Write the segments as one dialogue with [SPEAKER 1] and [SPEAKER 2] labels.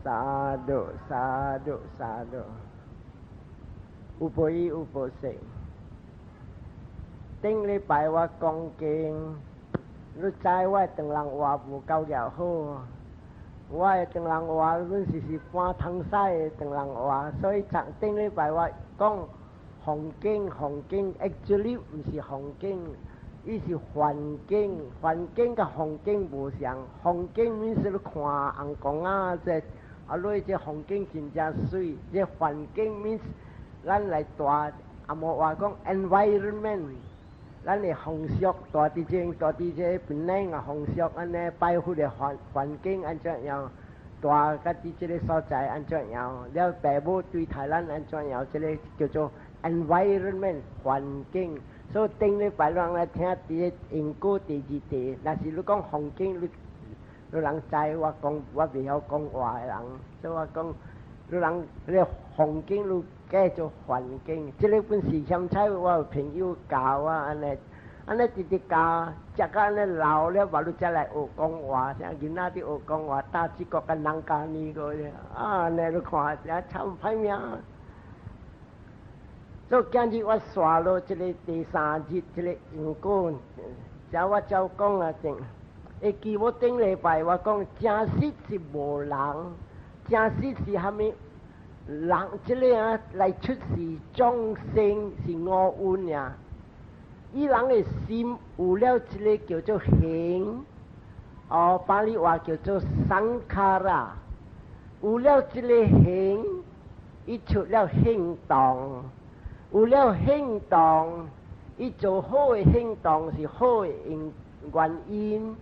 [SPEAKER 1] สาธุสาธุสาธุอุปยอุปเสกติ้งเลยไปว่ากองเกงรู้ใจว่าตึงหลังว่าผู้เก่าแก่โหว่าตึงหลังว่ารุ่น40ว่าทั้งไส้ตึงหลังว่า所以จังติ้งเลยไปว่ากองห้องเก่ง actually 唔是ห้องเก่ง伊是环境甲风景无相，风景面是你看红光啊，这啊，你这风景真正水，这环境面咱来大，啊无话讲 environment， 咱的风俗大地这本来啊风俗安尼保护的环境安怎样，大甲伫这个所在安怎样，了爸母对台湾安怎样，这个叫做 environment 环境。所以顶礼拜人来听第一因果第二题，若是你讲风景，你人知我讲我袂晓讲话的人，所以我讲你人你风景你叫做环境。这个本是香菜，我有朋友教我安尼直直教，食到安尼老了，话你才来学讲话，像囡仔伫学讲话，打几个跟人家呢个啊，安尼你看，也참歹命。所以今日我刷了这个第3日这个因果，叫我照讲啊，正。会记我顶礼拜我讲，真实是无人，真实是虾米？人这个啊来出世众生是五蕴呀。伊人的心有了这个叫做形，哦，巴利话叫做สังขาร，有了这个形，伊出了行动。有了行动，伊做好的行动是好的原因，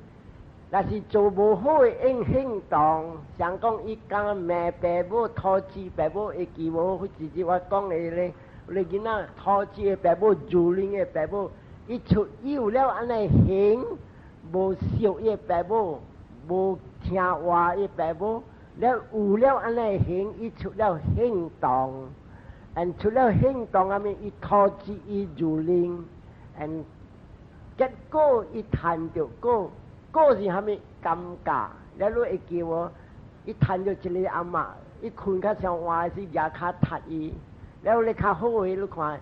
[SPEAKER 1] 若是做无好的行动，像讲伊讲骂爸母、讨钱爸母，会记无？直接我讲的咧，你囡仔讨钱的爸母、助人的爸母，伊有了安尼行，无孝的爸母，无听话的爸母，了有了安尼行，伊出了行动。and 除了行动啊面，伊投资伊助人 ，and 结果伊赚着果是虾米感觉？了你会记无？伊赚着一个阿嬷，伊困较上晚是牙骹踢伊，了你较好诶，你看，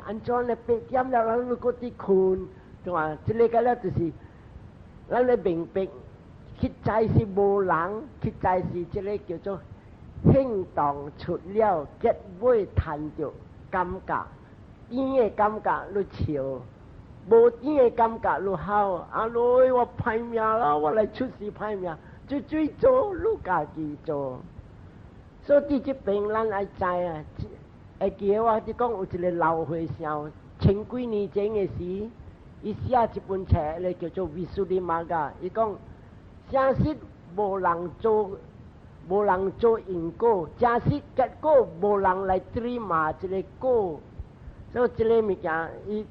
[SPEAKER 1] 安怎咧8点了，你搁伫困，对嘛？这个个了就是，咱咧明白，实在是无人，实在是这个叫做。行动出了，结尾赚着感觉，甜的感觉你笑，无甜的感觉你好。啊，女我歹命啦，我来出事歹命，最做你家己做。所以这边咱爱知啊，会记得我讲有一个老和尚，千几年前的时，伊写一本册咧，叫做《维苏利玛噶》，伊讲，诚实无人做。无人做因果，假使结果无人来追骂这个果，所以这个物件伊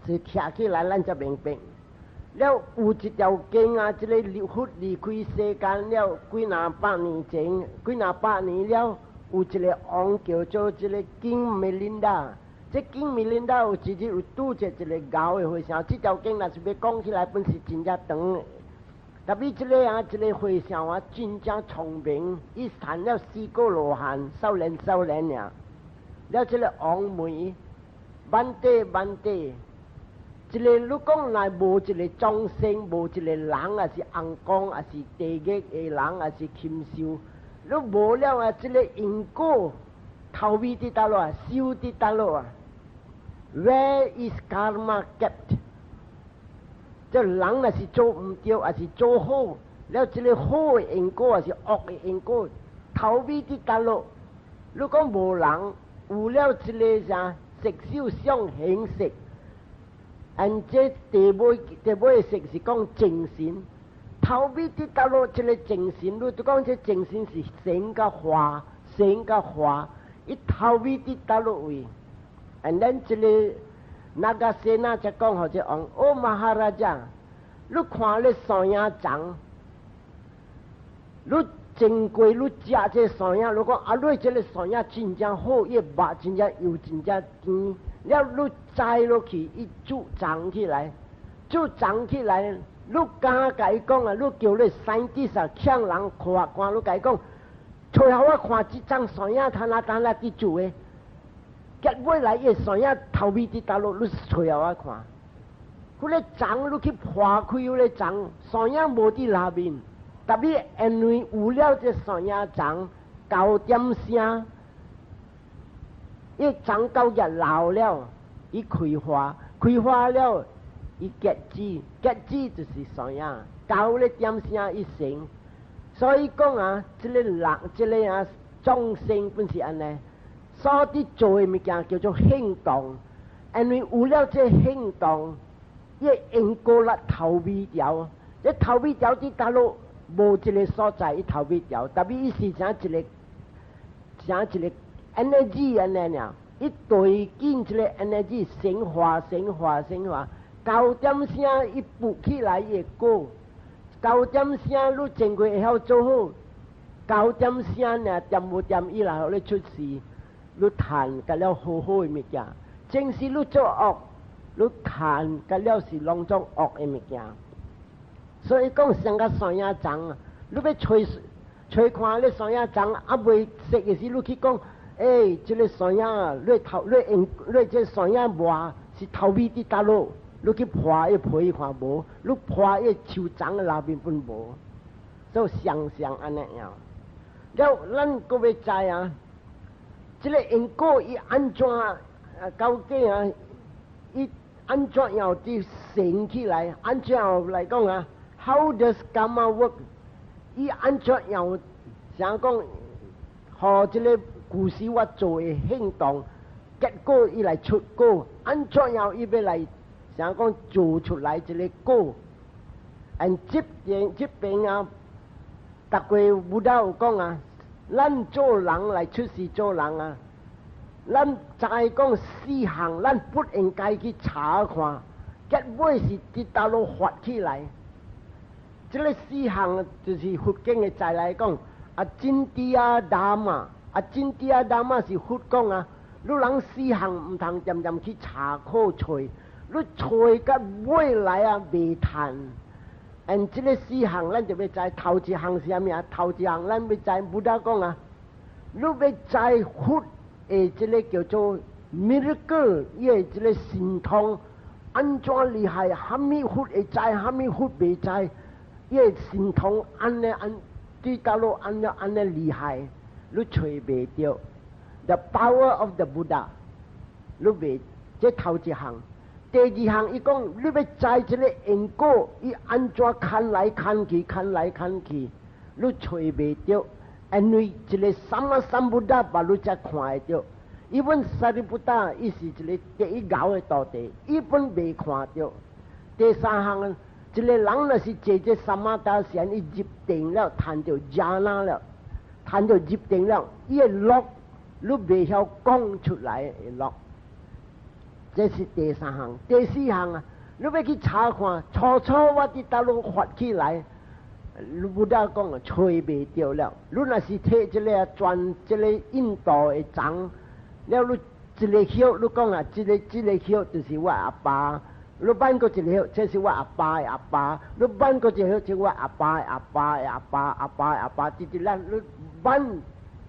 [SPEAKER 1] 是徛起来，咱才明白。了有一条经啊，这个佛离开世间了几若百年前，几若百年了，有一个王叫做这个金美琳达。这金美琳达有直接有拄着一个牛的和尚，这条经若是要讲起来，本是真正长。特别这个啊，这个和尚啊，真正聪明，伊谈了4个罗汉，少年呀。了这个王梅，万地，这个你讲来无一个众生，无一个人，也是红光，也是地狱的人，也是禽兽。你无了啊，这个因果，头尾伫倒落啊，收伫倒落啊 ？Where is karma kept？这人若是做唔对，也是做好，了这个好的因果，也是恶的因果，头尾伫倒落。你讲无人有了这个啥食受想行识，按这第尾的识是讲精神，头尾伫倒落这个精神，你就讲这精神是神甲化，伊头尾伫倒落位，and then这个。那个谁那才讲好这王哦，马哈拉加，你看你山野长，你经过你食这山野，如果啊你这个山野真正好，伊肉真正油真正甜，了你摘落去，伊煮长起来，你家甲伊讲啊，你叫你scientist啊，向人看，你甲伊讲，最后我看这张山影，摊啊伫做诶，结尾来伊山影头尾伫倒落，你最后我看，迄个章你去破开迄个章，山影无伫内面，特别因为有了这山影章9点声，伊章9日老了，伊开花了。伊结籽就是山影，到咧点声一成，所以讲啊，这个人，这个啊众生本是安尼，所伫做诶物件叫做行动，因为有了这行动，伊因果力头尾调，这头尾调伫大陆无一个所在，伊头尾调，特别伊是像一个 energy 安尼尔，伊对紧一个 energy 升华。9点声伊浮起来伊会过，9点声你真过会晓做好，9点声呢点无点伊来互你出事，你谈甲了好好诶物件，正是你做恶，你谈甲了是拢种恶诶物件。所以讲上个山影章啊，你要吹看咧山影章，啊未熟诶时，你去讲，即个山影啊，你这山影外是头尾伫倒落。你去破一皮看无，你破一树长内面本无，所以常安尼样。了，咱各位知啊，这个因果伊安怎究竟啊？伊安怎样伫升起来？安怎样来讲啊 ？How does karma work？ 伊安怎样？想讲，和这个故事我做诶行动，结果伊来出果，安怎样伊要来？想讲做出来一个果，这边啊，逐个武道有讲啊，咱做人来出世做人啊，咱知讲四项，咱不应该去查看，结尾是伫倒落发起来。这个四项就是佛经嘅再来讲，真谛啊达嘛，真谛啊达嘛是佛讲啊，你人四项唔通渐渐去查考找。你找甲尾来啊未谈，这个四项咱就要知头一项是啥物啊？头一项咱要知武打讲啊，你要知佛诶，这个叫做 miracle， 伊诶这个神通安怎厉害？虾米佛会知，虾米佛未知？伊诶神通安尼对大陆安尼厉害，你找袂着。The power of the Buddha， 你未这头一项。第二项，伊讲你要知这个因果，伊安怎看来看去，你找袂着，因为一个三不达把你才看会着。伊本萨利布达，伊是一个第一高的道地，伊本未看着。第三项，一个人若是坐这三马达线，伊入定了，谈到迦那了，谈到入定了，伊会落，你未晓讲出来会落。这是第三项，第四项啊，你要去查看，初我伫大陆发起来，你不得讲啊，找袂着了。你若是摕这个这个印度的章，了你一个晓，你讲啊，这个晓就是我阿爸，你搬过一个晓，这是我阿爸的阿爸，你搬过一个晓，就是我阿爸的阿爸的阿爸，直咱你搬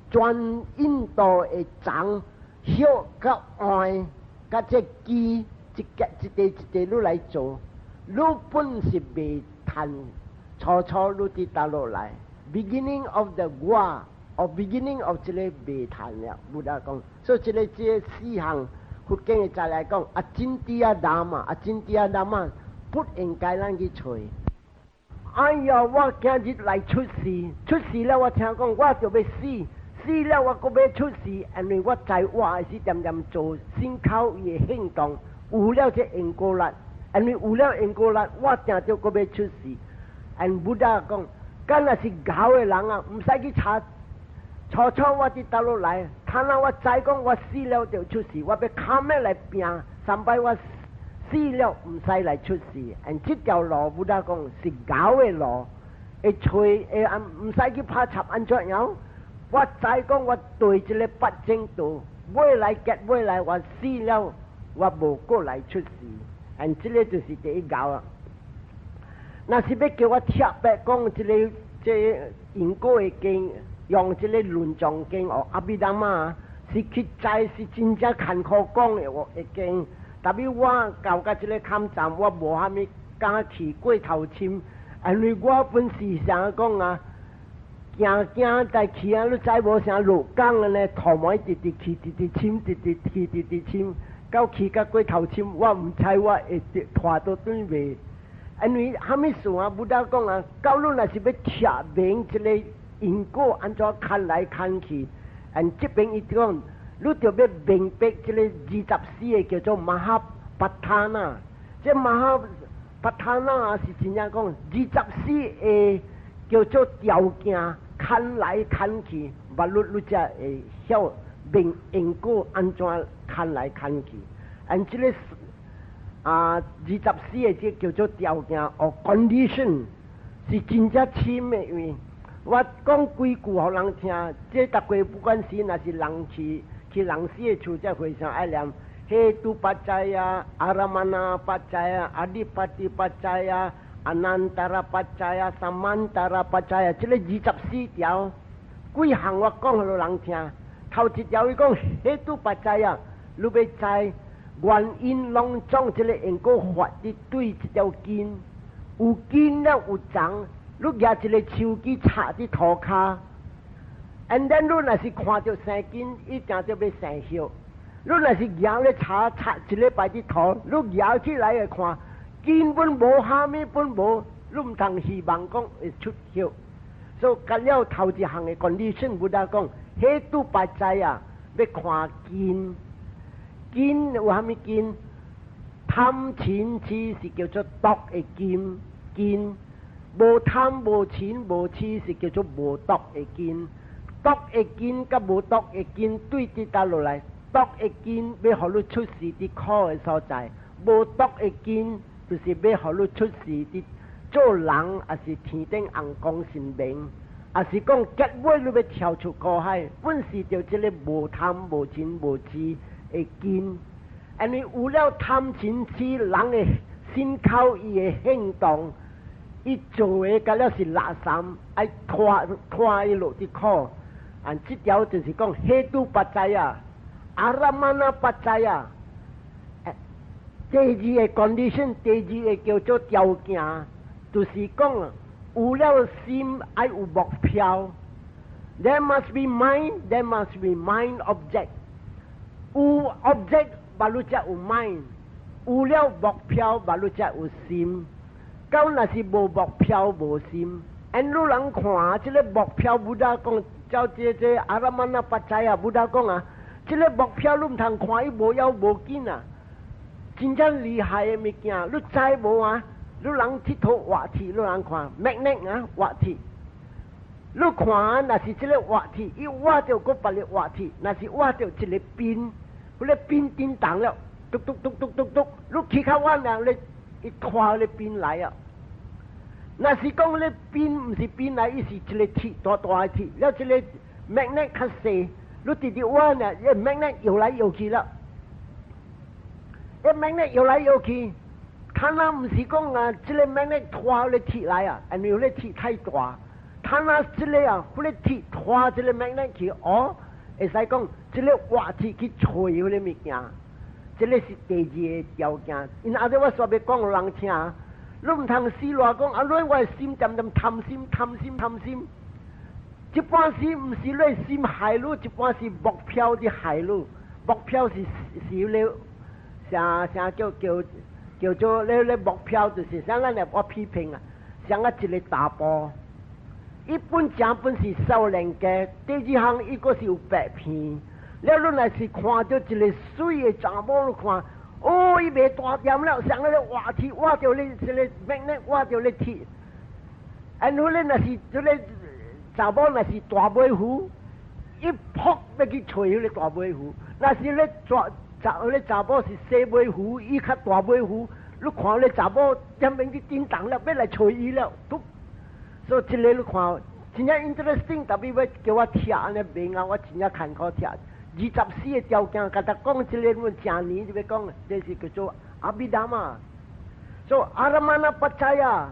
[SPEAKER 1] 全印度的章晓甲爱。甲这机一地你来做，你本是未谈初你伫倒落来 ，beginning of the war or beginning of 这个未谈了，不得讲。所以这四项佛经嘅再来讲，真谛啊达嘛，真谛啊达嘛，不应该咱去找。哎呀，我今日来出事了，我听讲我就要死。死了我搁要出事，因为我知我还是点点做，先靠伊的行动，有了这因果力，因为有了因果力，我定就搁要出事。因不达讲，敢若是搞的人啊，唔使去查，初我伫倒落来，看到我知讲我死了就出事，我要靠咩来拼？三摆我死了唔使来出事，因这条路不达讲是搞的路，会吹唔使去拍插安怎样？我知讲我对这个不正道，未来我死了，我无过来出事，这个就是第一搞啊。那是要叫我贴白讲这因果的经，用这个论藏经哦，阿弥达嘛是实在是真正坎坷讲的哦的经。特别我到甲这个坎站，我无虾米敢去过头深，因为我本是想讲啊，行在去啊，你知无啥落岗了呢？头毛直直去，直直深，直直去，直直深，到去甲过头深，我唔知我会拖到对袂。因为虾米事啊？不得讲啊，到你若是要查明这个因果安怎看来看去，这边伊讲。你就要明白这个24个叫做马哈巴塔那，这马哈巴塔那是真正讲24个叫做条件，看来看去，把你才会晓明因果安怎看来看去。这个24个这叫做条件哦 condition 是真正深的，因为我讲几句互人听，这大家不管是若是人去人死的厝，才非常爱念。嘿都ปัจจัย啊，阿拉玛那ปัจจัย啊，阿底ปฏิปัจจัย啊，阿南达拉ปัจจัย啊，萨曼达拉ปัจจัย啊，这个24条，几项我讲互人听。头一条伊讲嘿都ปัจจัย啊，你要知原因拢总这个因果法的对这条根，有根了有长，你举一个手机插伫涂骹。and then 你若是看到生根，一定就要生效。你若是摇咧插一礼拜的头，你摇起来来看，根本无虾米本无，你唔通希望讲会出效。所以甲了头一项的 condition， 不得讲，迄都ปัจจัย啊，要看根，根有虾米根？贪嗔痴是叫做毒的根，根无贪无嗔无痴是叫做无毒的根。毒的根甲无毒的根对伫倒落来，毒的根要互你出事伫苦的所在，无毒的根就是要互你出事伫做人，也是天顶红光神明，也是讲结尾你要跳出苦海，本是着这个无贪无嗔无痴的根。因为有了贪嗔痴，人的心口伊的行动，伊做的甲了是垃圾，爱拖伊落伫苦。这条就是讲嘿都ปัจจัย啊，阿拉玛那ปัจจัย啊。第二个 condition， 第二个叫做条件，就是讲有了心爱有目标。There must be mind, there must be mind object。有 object， 巴鲁才有 mind。有了目标，巴鲁才有心。到若是无目标无心，因路人看这个目标不大讲。照这阿拉玛那ปัจจัย啊，不大讲啊，这个目标你唔通看伊无要无紧啊，真正厉害的物件，你知无啊？你人佚佗活铁，你人看 magnet 啊活铁，你看若是这个活铁，伊挖着个别个活铁，若是挖着一个边，嗰个边叮当了，嘟嘟嘟嘟嘟嘟，你去较弯了，你伊拖个边来啊。那是讲咧边唔是边来，伊是一个铁大大的铁，了这个 magnet 较细，你直直弯啊，一 magnet 摇来摇去啦，一 magnet 摇来摇去，他那唔是讲啊，这个 magnet 拖咧铁来啊，因为咧铁太大，他那这个啊，嗰个铁拖这个 magnet 去，哦，会使讲这个活铁去吹嗰个物件，这个是第二个条件。因阿弟我说要讲互人听。你唔通死话讲，啊！你我心渐渐贪心，一半时唔是你心害你，一半是目标的害你。目标是了，啥叫做咧目标就是像咱嚟我批评啊，像一个大波，一本正本是少年家，第二项伊个是有白片，了你若是看到一个水的查某，你看。哦，伊袂大点了，上个咧挖铁，挖掉你这个magnet，挖掉你铁。然后咧，若是这个查某若是大尾狐，一扑要去吹迄个大尾狐；若是咧查某是小尾狐，伊较大尾狐，你看咧查某一面去叮当了，要来吹伊了，都。所以这个你看，真正 interesting， 特别要叫我听安尼明啊，我真正看考听。24个条件，甲他讲这个正年就要讲，这是叫做阿毗达嘛。所以阿拉玛那ปัจจัย啊，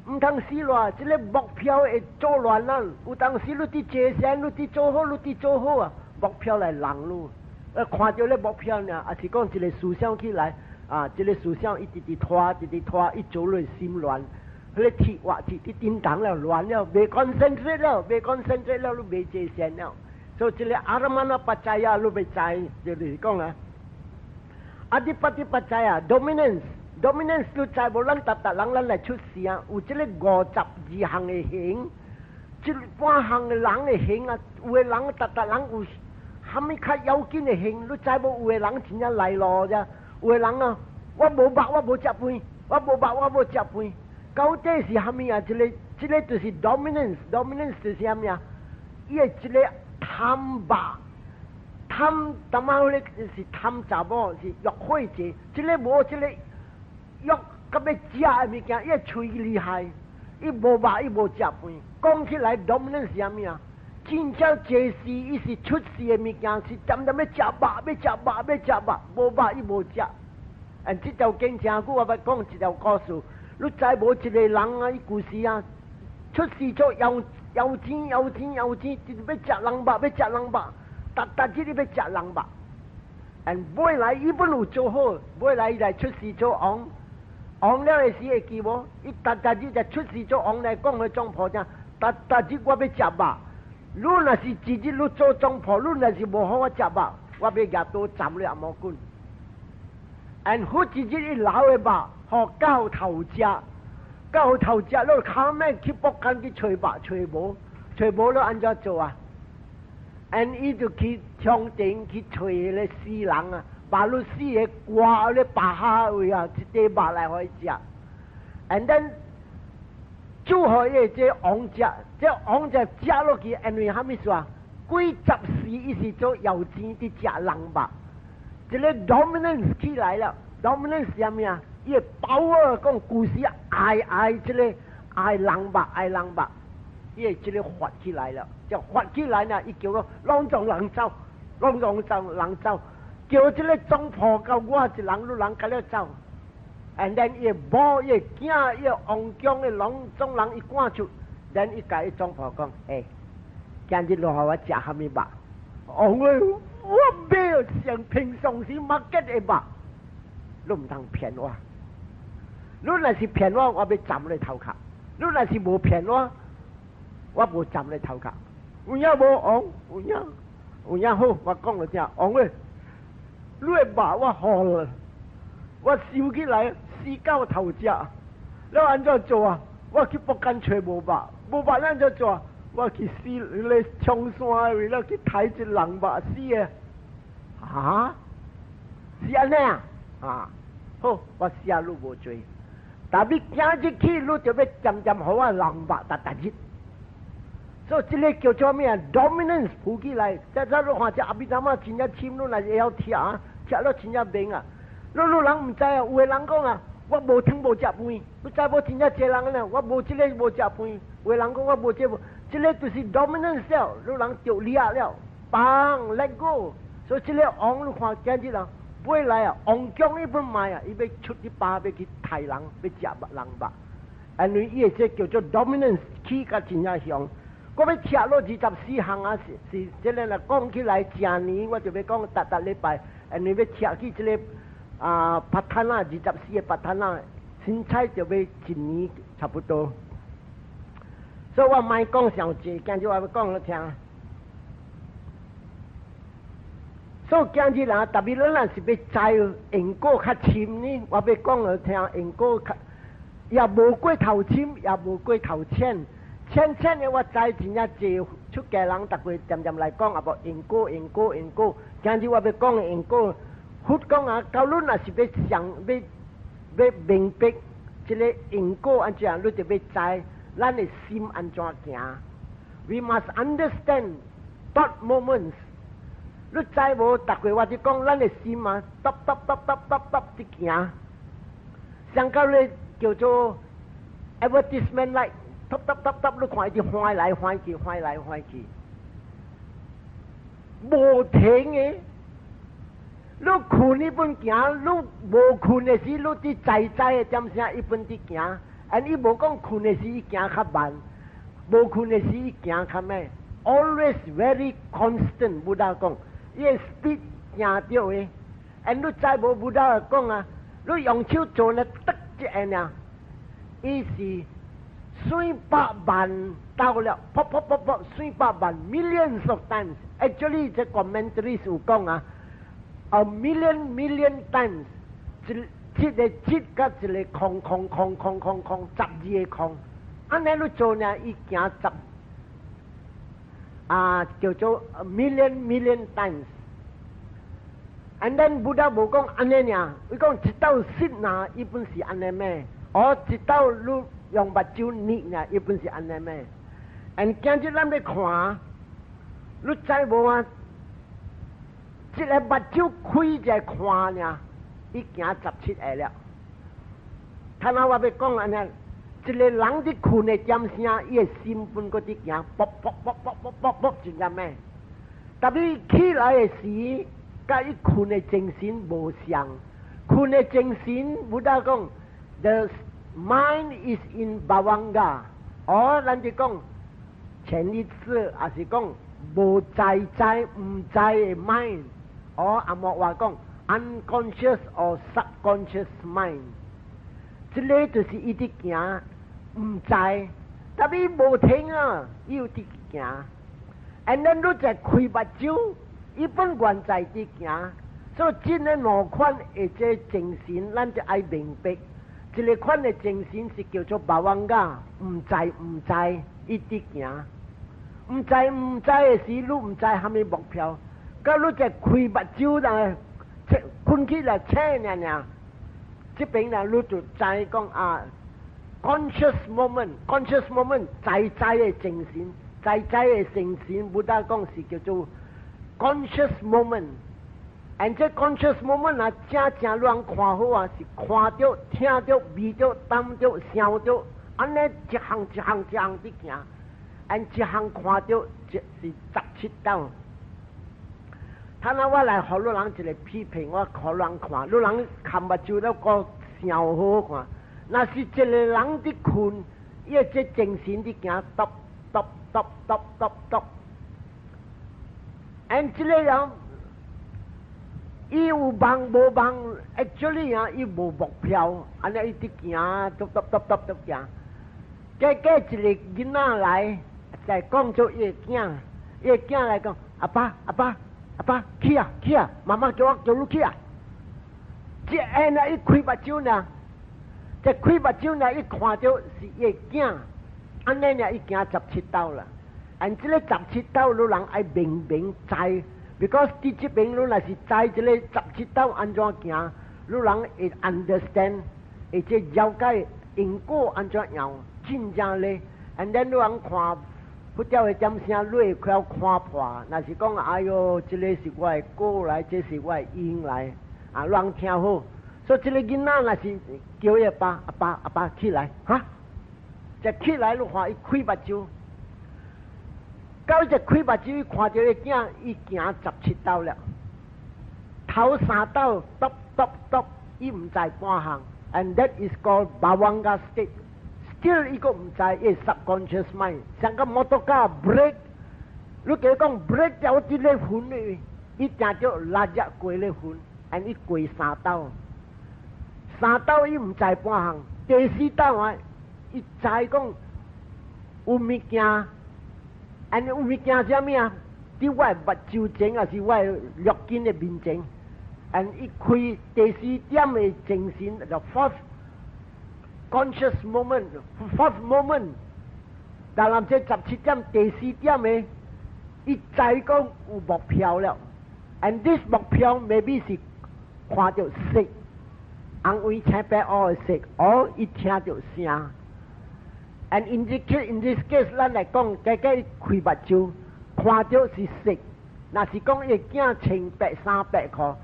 [SPEAKER 1] 唔通死咯，这个目标会做乱啦。有当时你啲界线，你啲做好，你啲做好啊，目标来人咯。看到咧目标呢，还是讲一个思想起来啊，一个思想一直直拖，一直拖，一做落心乱。佢哋鐵或鐵啲顛倒了，亂了，未 concentrate 了，未 concentrate 了，你未界線了。所以這個阿拉曼啊ปัจจัย你未知，就是講啊，阿啲ปัจจัยdominance 你知無？咱特人咱來出事啊，有這個52項嘅行，這半項嘅人嘅行啊，有嘅人特人有蝦米較要緊嘅行，你知無？有嘅人真正來咯啫，有嘅人啊，我無肉我無食飯，我無肉我無食飯。到底是虾米啊？这个就是 dominance 就是虾米啊？伊个这个贪吧，贪他妈咧是贪查某，是欲火者。这个无这个欲甲要食的物件，伊个嘴厉害，伊无肉伊无食饭。讲起来 dominance 是虾米啊？真正这是伊是出事的物件，是点要食肉，无肉伊无食。这条经正久，我要讲一条故事。你知無一個人啊？伊故事啊，出事咗有錢，就是要食人肉，特日你要食人肉。買來伊本有做好，買來伊來出事咗昂了嘅時會記無？伊特日就出事咗昂來講佢總婆啫，特日我要食肉。你若是自己你做總婆，你若是無好我食肉，我要入到站你也冇管。好自己啲老嘅肉。學交頭隻，你靠咩去搏緊去除白除冇你按怎做啊？伊就去槍頂去除咧死人啊，把你死嘅掛咧白下位啊，一啲肉來可以食。then 煮好嘢即昂隻食落去，因為蝦米說啊？幾十時伊是做有錢啲食人肉，這個 dominance 起來了 ，dominance 係啥物啊？伊包啊，講故事愛這個愛人肉，伊這個發起來了，就發起來呢，伊叫個朗中人走，叫這個總婆到我一人，你人跟了走 ，and then 伊某伊囝伊王強的朗中人伊趕出 ，then 伊甲伊總婆講，今日落下我食蝦米肉？我買上平常時買嘅肉，你唔通騙我。你若是騙我，我要斬你頭殼；你若是無騙我，我無斬你頭殼。有影無昂？有影好，我講你聽，昂誒，你嘅肉我好了，我收起來撕膠頭隻。你按怎做啊？我去北間找無肉咱怎做啊？我去撕你衝山位，我去睇一人肉撕嘅。啊？是安尼啊？好，我撕你無罪。但係今日起，你就要漸好啊，人肉特日。所以這個叫做咩啊 ？dominance 負起來，即係你看隻阿比他媽真正深，你係要踢啊，踢到真正明啊。你人唔知啊，有個人講啊，我無聽無食飯，你知無真正濟人呢？我無這個無食飯，有個人講我無這個，這個就是 dominance 了，你人掉力了，bang let go。所以這個昂你看今日人。買來啊，王強伊本賣啊，伊要出啲巴要去殺人，要食人肉。因為伊個叫做 dominance 起甲真正強。我要吃落24項啊，是即個啦，講起來正年我就要講特禮拜，因為要吃去即個巴坦啊，24個巴坦啊，凊彩就要一年差不多。所以我賣講上濟，今日我要講你聽。所以今日啊，特別咱若是要知因果較深呢，我要講你聽，因果較也無過頭深，也無過頭淺。淺嘅我知真正濟出家人，逐個漸來講啊，無因果。今日我要講嘅因果，佛講啊，到你若是要明白這個因果安怎，你就要知咱嘅心安怎行。We must understand thought moments。你知無？逐個我就講，咱嘅心啊，揼啲行，上到咧叫做 advertisement like，揼，你看伊啲翻來翻去，無停嘅。你困伊本行，你無困嘅時，你啲在嘅點聲伊本啲行 and 伊无讲困的时伊行较慢，无困的时伊行较咩 ，always very constant。布达讲，伊个 speed 行对的，and 你再无布达讲啊，你用手做咧得一下呢，伊是300万到了，噗噗噗噗300万 millions of times。Actually， 这 commentaries 有讲啊。A million times， 一个七甲一个空12个空，安尼你做呢？伊行叫做 a million times。And then 布达无讲安尼呢，伊讲一道色呐，伊本是安尼咩？一道你用目睭捏呢，伊本是安尼咩 ？And 今日咱要看，你知无啊？一个目睭开在看呢，伊行17下了。他那我要讲安尼，一个人伫困的点声，伊的心本搁伫行，啵啵啵啵啵啵啵，真个咩？但伊起来的时，甲伊困的精神无相。困的精神，不达讲 ，the mind is in bhavanga， 咱就讲潜意识，还是讲无在唔在的 mind。阿莫话讲 unconscious or subconscious mind， 这个就是伊伫行，唔知，但伊无停啊，伊有伫行。and then 你再开目睭，伊本原在伫行，所以真个两款的这精神，咱就爱明白。一个款的精神是叫做巴旺噶，唔知，伊伫行，唔知的时，你唔知虾米目标。到你只开目睭啦，困起来醒呢，这边呢你就知讲conscious moment 在的精神，在的精神，不达讲是叫做 conscious moment。and 这 conscious moment 啊，正让人看好啊，是看到、听到、味到、闻到、想到，安尼一项伫行，and 一项看到就是17道。他那我来互你人一个批评，我互人看，你人看目睭了个上好看。那是一个人伫困，伊这精神伫行，咚。and 这个人，伊有梦无梦 ，actually 啊，伊无目标，安尼伊伫行，咚行。结果一个囡仔来，来讲做伊个囝来讲，阿爸，起啊！妈妈叫你起啊！这下呢，伊开目睭呢，这开目睭呢，伊看到是伊个囝，安尼呢，伊行17道啦。and 这个17道，你人爱明知 ，because 伫这边你若是知这个17道安怎行，你人会 understand， 会即了解因果安怎样，真正咧。and then 你人看。不叫的点声，你会看破。若是讲，哎哟，这个是我的果来，这是我的因来，人听好。所以这个囡仔若是叫伊阿爸起来，一起来你看伊开目睭，到一开目睭，伊看到个囝，伊行17道了。头3道咚，伊唔知半项 ，and that is called bhavanga state。still 伊个唔知，伊 subconscious mind， 像个摩托车 brake， 你叫讲 brake 掉伫咧云里，伊定着拉入过咧云，and 伊过3道伊唔知半项，第4道啊，伊知讲有物件 ，and 有物件啥物啊？伫我目睭前，也是我肉筋的面前 ，and 伊开第4点的精神就 fourth。conscious moment，fourth moment， 但这17点第4点的，伊知讲有目标了 ，and this 目標 maybe 是看到色，紅黃青白黑的色，或伊聽到聲 ，and in this case， 咱來講，家開目睭，看到是色，若是講伊囝穿白衫白褲，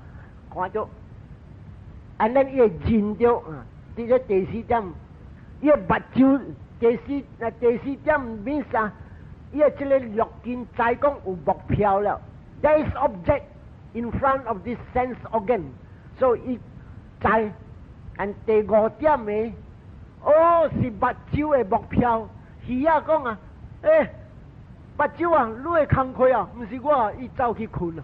[SPEAKER 1] 看到 ，and then 伊會認到伫咧第4點，伊個目睭第4點 means 伊個即個肉眼知講有目標了。There is object in front of this sense organ， so 伊知。and 第5點嘅，哦，是目睭的目标。鱼啊讲啊，目睭啊，你的工课啊，毋是我，伊走去困啊。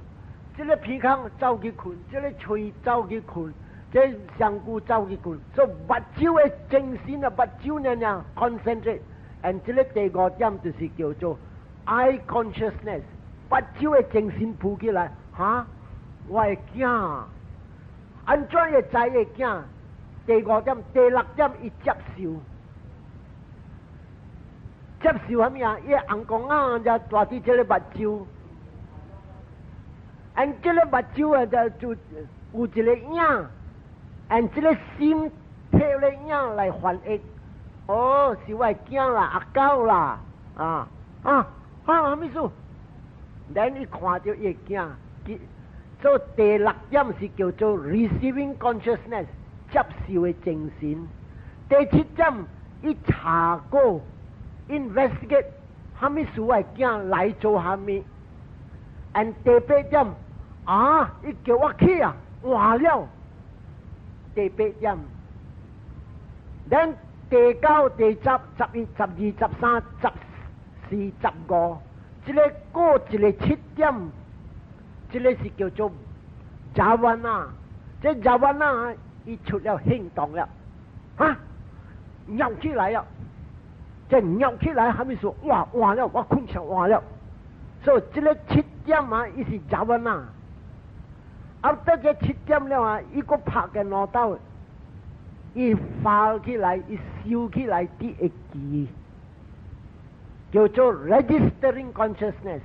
[SPEAKER 1] 这个鼻孔走去困，这个喙走去困，这香菇走去困。所以目睭的精神啊，目睭呢 concentrate。and 这个第五点就是叫做 eye consciousness。目睭的精神浮起来，哈，我的囝，安怎会知的囝？第五點、第六點，伊接受，接受係咩啊？伊紅公啊，就大啲這個目睭，而這個目睭啊，就有一個影，而這個心貼個影來翻譯。哦，是我的囝啦，阿狗啦，咩事？然伊看到伊的囝，所以第六點是叫做 receiving consciousness。接受的精神。第七點，伊查過 investigate 蝦米事嘅囝來做蝦米。and 第八點，伊叫我去啊，換了。第八點。then 第九、第十、11、12、13、14、15，這個過一個7點，這個是叫做jhavana。這jhavana伊出了行動了，扭起來了，即扭起來，還沒說哇完了，我困上完了，所以這個7點啊，伊是jhavana。後得這7點了啊，伊個拍嘅腦袋，伊發起來，伊燒起來啲會記，叫做 registering consciousness。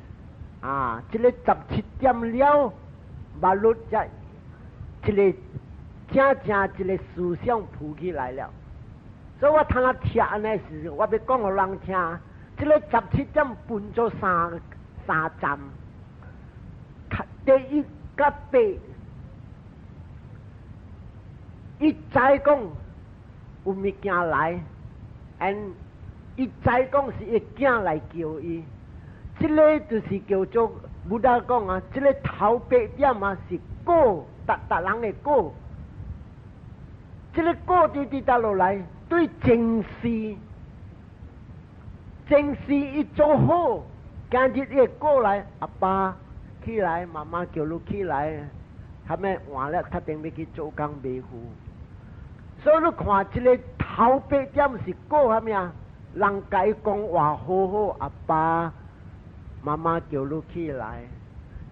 [SPEAKER 1] 這個17點了，馬路在這個。正一個思想浮起來了，所以我通聽安尼時，我要講互人聽。這個17點分做三站，第一甲8，伊知講有物件來 ，and 伊知講是伊囝來叫伊。這個就是叫做武打講啊，這個頭8點啊是果，達人的果。這個果對跌落來，對正事一做好，今日一過來，阿爸起來，媽媽叫你起來，係咪換了？他定要去做工維護。所以你看，這個頭8點是果係咩啊？人家講話好好，阿爸媽媽叫你起來，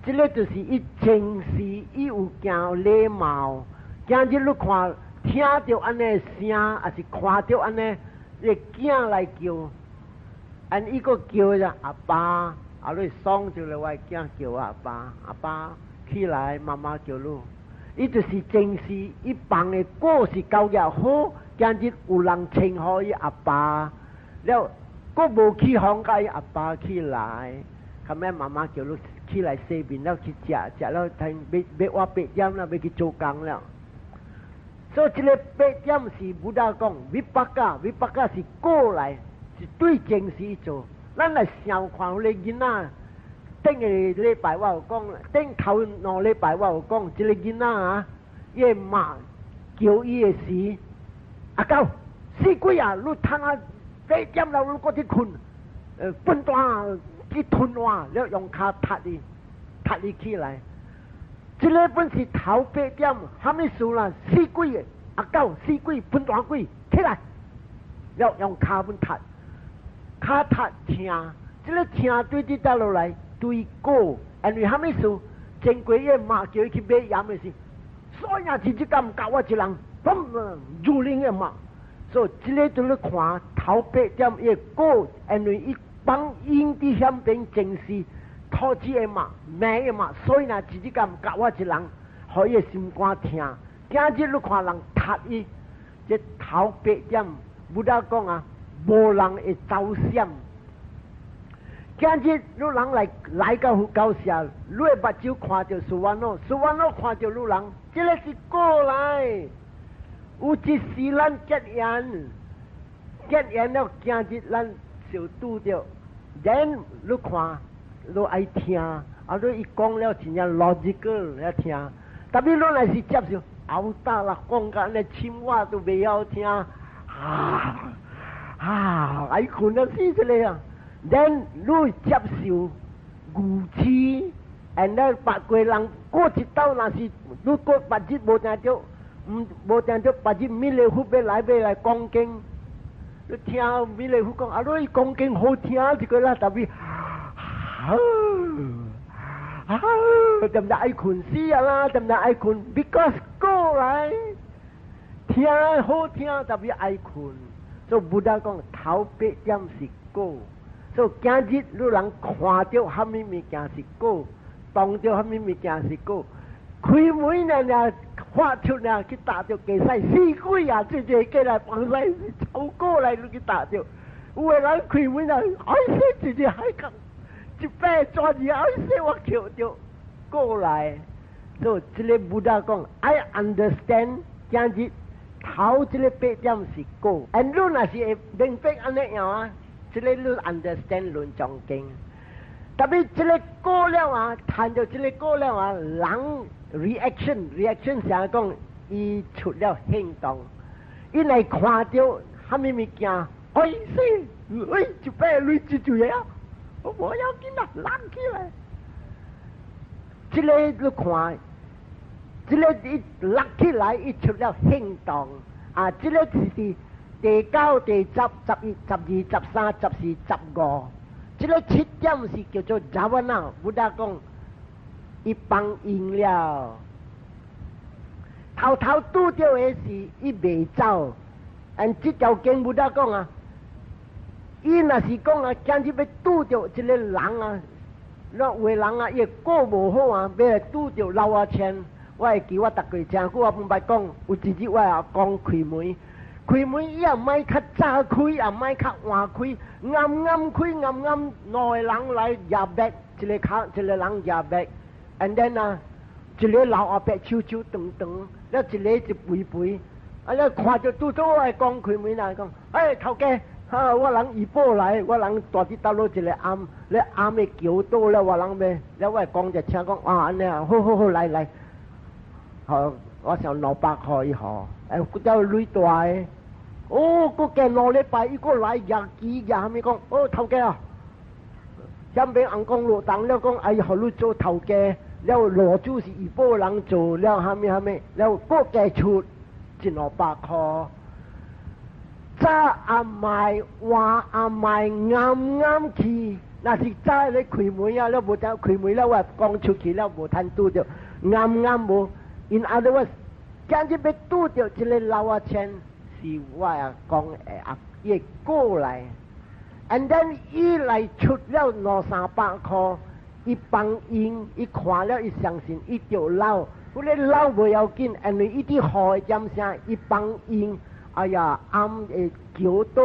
[SPEAKER 1] 這個就是伊正事，伊有講禮貌。今日你看。聽到安尼聲，還是看到安尼個囝來叫，安伊個叫就阿爸，你爽就來我囝叫阿爸起來，媽媽叫你，伊就是正是伊放的果是教育好，今日有人稱呼伊阿爸，了個無起行甲伊阿爸起來，後尾媽媽叫你起來洗面了去食了，睇要我8點了，要去做工了。所以這個8點是武打講，Vipaka是過來，是對正事做。咱來想看你囡仔，頂個禮拜我有講，頂頭2禮拜我有講，這個囡仔啊，伊媽叫伊的時，阿狗死鬼啊！你通啊8點了，你嗰啲困，分段去吞話，了用腳踢你起來。這個本是頭8點，蝦米事啦？死鬼嘅，阿狗死鬼，分段鬼起來，了用腳本踢聽，這個聽對啲得落來對過，因為蝦米事？正規嘅媽叫伊去買鹽嘅時，所以啊，直接咁教我一人，如靈嘅媽，所以這個對你看頭8點嘅過，因為伊幫因啲險病正事。土子的嘛，命的嘛，所以呢，自己咁教我一人，可以心肝聽。今日你看人踢伊，這頭8點，武打講啊，無人會走閃。今日你人來到佛教社，你的目睭看到蘇灣路看到你人，這個是過來。有一時咱結緣了，今日咱就拄着，然你看。你愛聽，你伊講了真正 logical 來聽，但係你若是接受，後打啦講甲安尼深我都袂曉聽， ไอ้คุณนั่นสิจะเลยthen รู้จับสิวกูชีand then ปะกวยหลังกูจิตเต้านาสิรู้กูปัจจิตโบญาเจ้าโบญาเจ้าปัจจิตมิเลหุบไปหลายกองเก่งรู้เที่ยวมิเลหุบกองอร่อยกองเก่งโหเที่ยวที่ก็แล้วแต่พี่จำได้ไอ้คุณสิอะไรจำได้ไอ้คุณ because go ไรเที่ยวโหเที่ยวแต่พี่ไอ้คุณso บุดากองเท้าเป๊ะยำสิโก้ so แกจิตรู้หลังขวาเดียวเขาไม่มีแกสิโก้ตองเดียวเขาไม่มีแกสิโก้คุยมวยเนี่ยขวาชุดเนี่ยคิดตาเดียวเกยใส่สี่คุยอ่ะเจ๊เกยอะไรปังใส่เท้าโก้อะไรรู้คิดตาเดียวเวลาคุยมวยเนี่ยไอ้เสียเจ๊ให้กันจะแปะจอดีไอ้เสียว่าเขียวเดียวโก้อะไร so เจเลบุดากอง I understand แกจิตเท้าจะเลยเป๊ะยำสิโก้ and รู้นะสิเด้งเป๊ะอันนี้อย่างจะเลยรู้ understand รู้จงเก่งแต่พี่จะเลยโก้แล้วทันจะเลยโก้แล้วหลัง reaction เสียงกงอีชุดแล้วเฮงตองอีในขวาเดียวเขาไม่มีแกโอ้ยสิเฮ้ยจะเป๊ะลุยจู่ๆอย่างผมอยากกินนะล้างขี้เลยจะเลยลูกขวาจิเลอีลักที่ไหลอีชุดแล้วเฮงตองจิเลสิเตเก้าเตจับอีจับยีจับซาจับสีจับกอจิเลชิดย่ำสิเกี่ยวกับจาวนาบุดากงอีปังอิงแล้วเท้าตู้เดียวเอสิอีเบเจ้าอันจิเจ้าเก่งบุดากงอีน่ะสิกงแกนที่ไปตู้เดียวจิเลหลังแล้วเวหลังอีโก้โมโหเบตู้เดียวเราเชนว่ากี่ว่าตะเกียงกูว่าผมไปกองอุจิจิว่ากองคุยมวยไม่ขัดจ้าคุยไม่ขัดว่าคุยงามคุยงามหน่อยหลังไหลยาแบกจะเลยข้างจะเลยหลังยาแบก and then จะเลยเราเอาไปชิวตึงแล้วจะเลยจะปุยแล้วขวาจะตู้โต้ไอ้กองคุยมวยนายกองเฮ้ยเท่าแกว่าหลังอีโป้ไหลว่าหลังตัวที่ตาโลจะเลยแล้วไม่เกี่ยวโตแล้วว่าหลังไปแล้วว่ากองจะเชียงกองอันเนี้ยโหไหล我想老八可以好，กูจะลุยตัวกูแกนอนเลยไปอีกก็หลายอย่างกี่อย่างไม่กงเท่าแกจำเป็นอังกงหลวตังแล้วกงไอ้เขาลุยโจเท่าแกแล้วหล่อจู่สิอีโป้หลังโจแล้วฮะไม่แล้วก็แกชุดจินอปากคอจ้าอาไม้ว่าอาไม้งามขี้น่าสิจ้าเลยคุยมวยแล้วบุตรคุยมวยแล้วว่ากองชุดขี้แล้วบุตรทันตู้เดียวงามบุin other words การจะไปตู้เดียวจะเลยลาวเชนสิว่ากองเอกโก้ไหล and then อีไหลชุดแล้วนอสาปะคออีปังอิงอีขวาแล้วอีสังสินอีเดียวเล่าผู้เล่นเล่าบ่อยากกินอันนี้อีที่หอยจำเสียอีปังอิงเกียวโต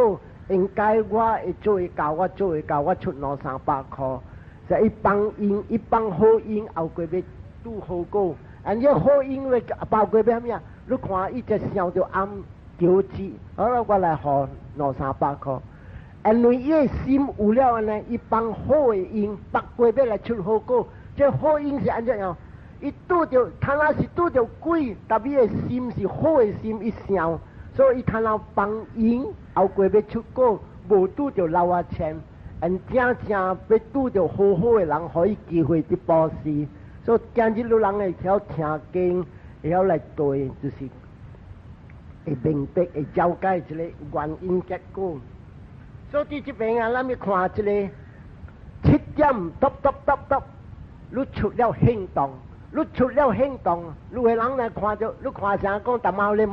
[SPEAKER 1] เองกายว่าโจยเก่าว่าชุดนอสาปะคอแต่อีปังอิงอีปังโฮอิงเอาไปตู้โฮโก้อันนี้โฮอิงเลยเป่าเกยแบบนี้ลูกขวาอีจะเสียวเดียวเกียวจีแล้วก็เลยหอนอสาปากคออันนี้ซิมอุแล้วอันนั้นอีปังโฮอิงปักเกยแบบละชุดโฮโก้เจ้าโฮอิง是อันเดียวอีตู้เดียวท่านาสิตู้เดียวกุยแต่พี่ซิม是โฮซิมอีเสียว所以ท่านาปังอิงเอาเกยแบบชุดโก้บูตู้เดียวลาวเชนอันจ้าไปตู้เดียวโฮหลัง可以機會啲波士所以今日老人嚟條聽經，要嚟對就是會明白會了解一個原因結果。所以這邊咱們看一個七點揼，你出了行動，你個人嚟看就，你看啥講大貓你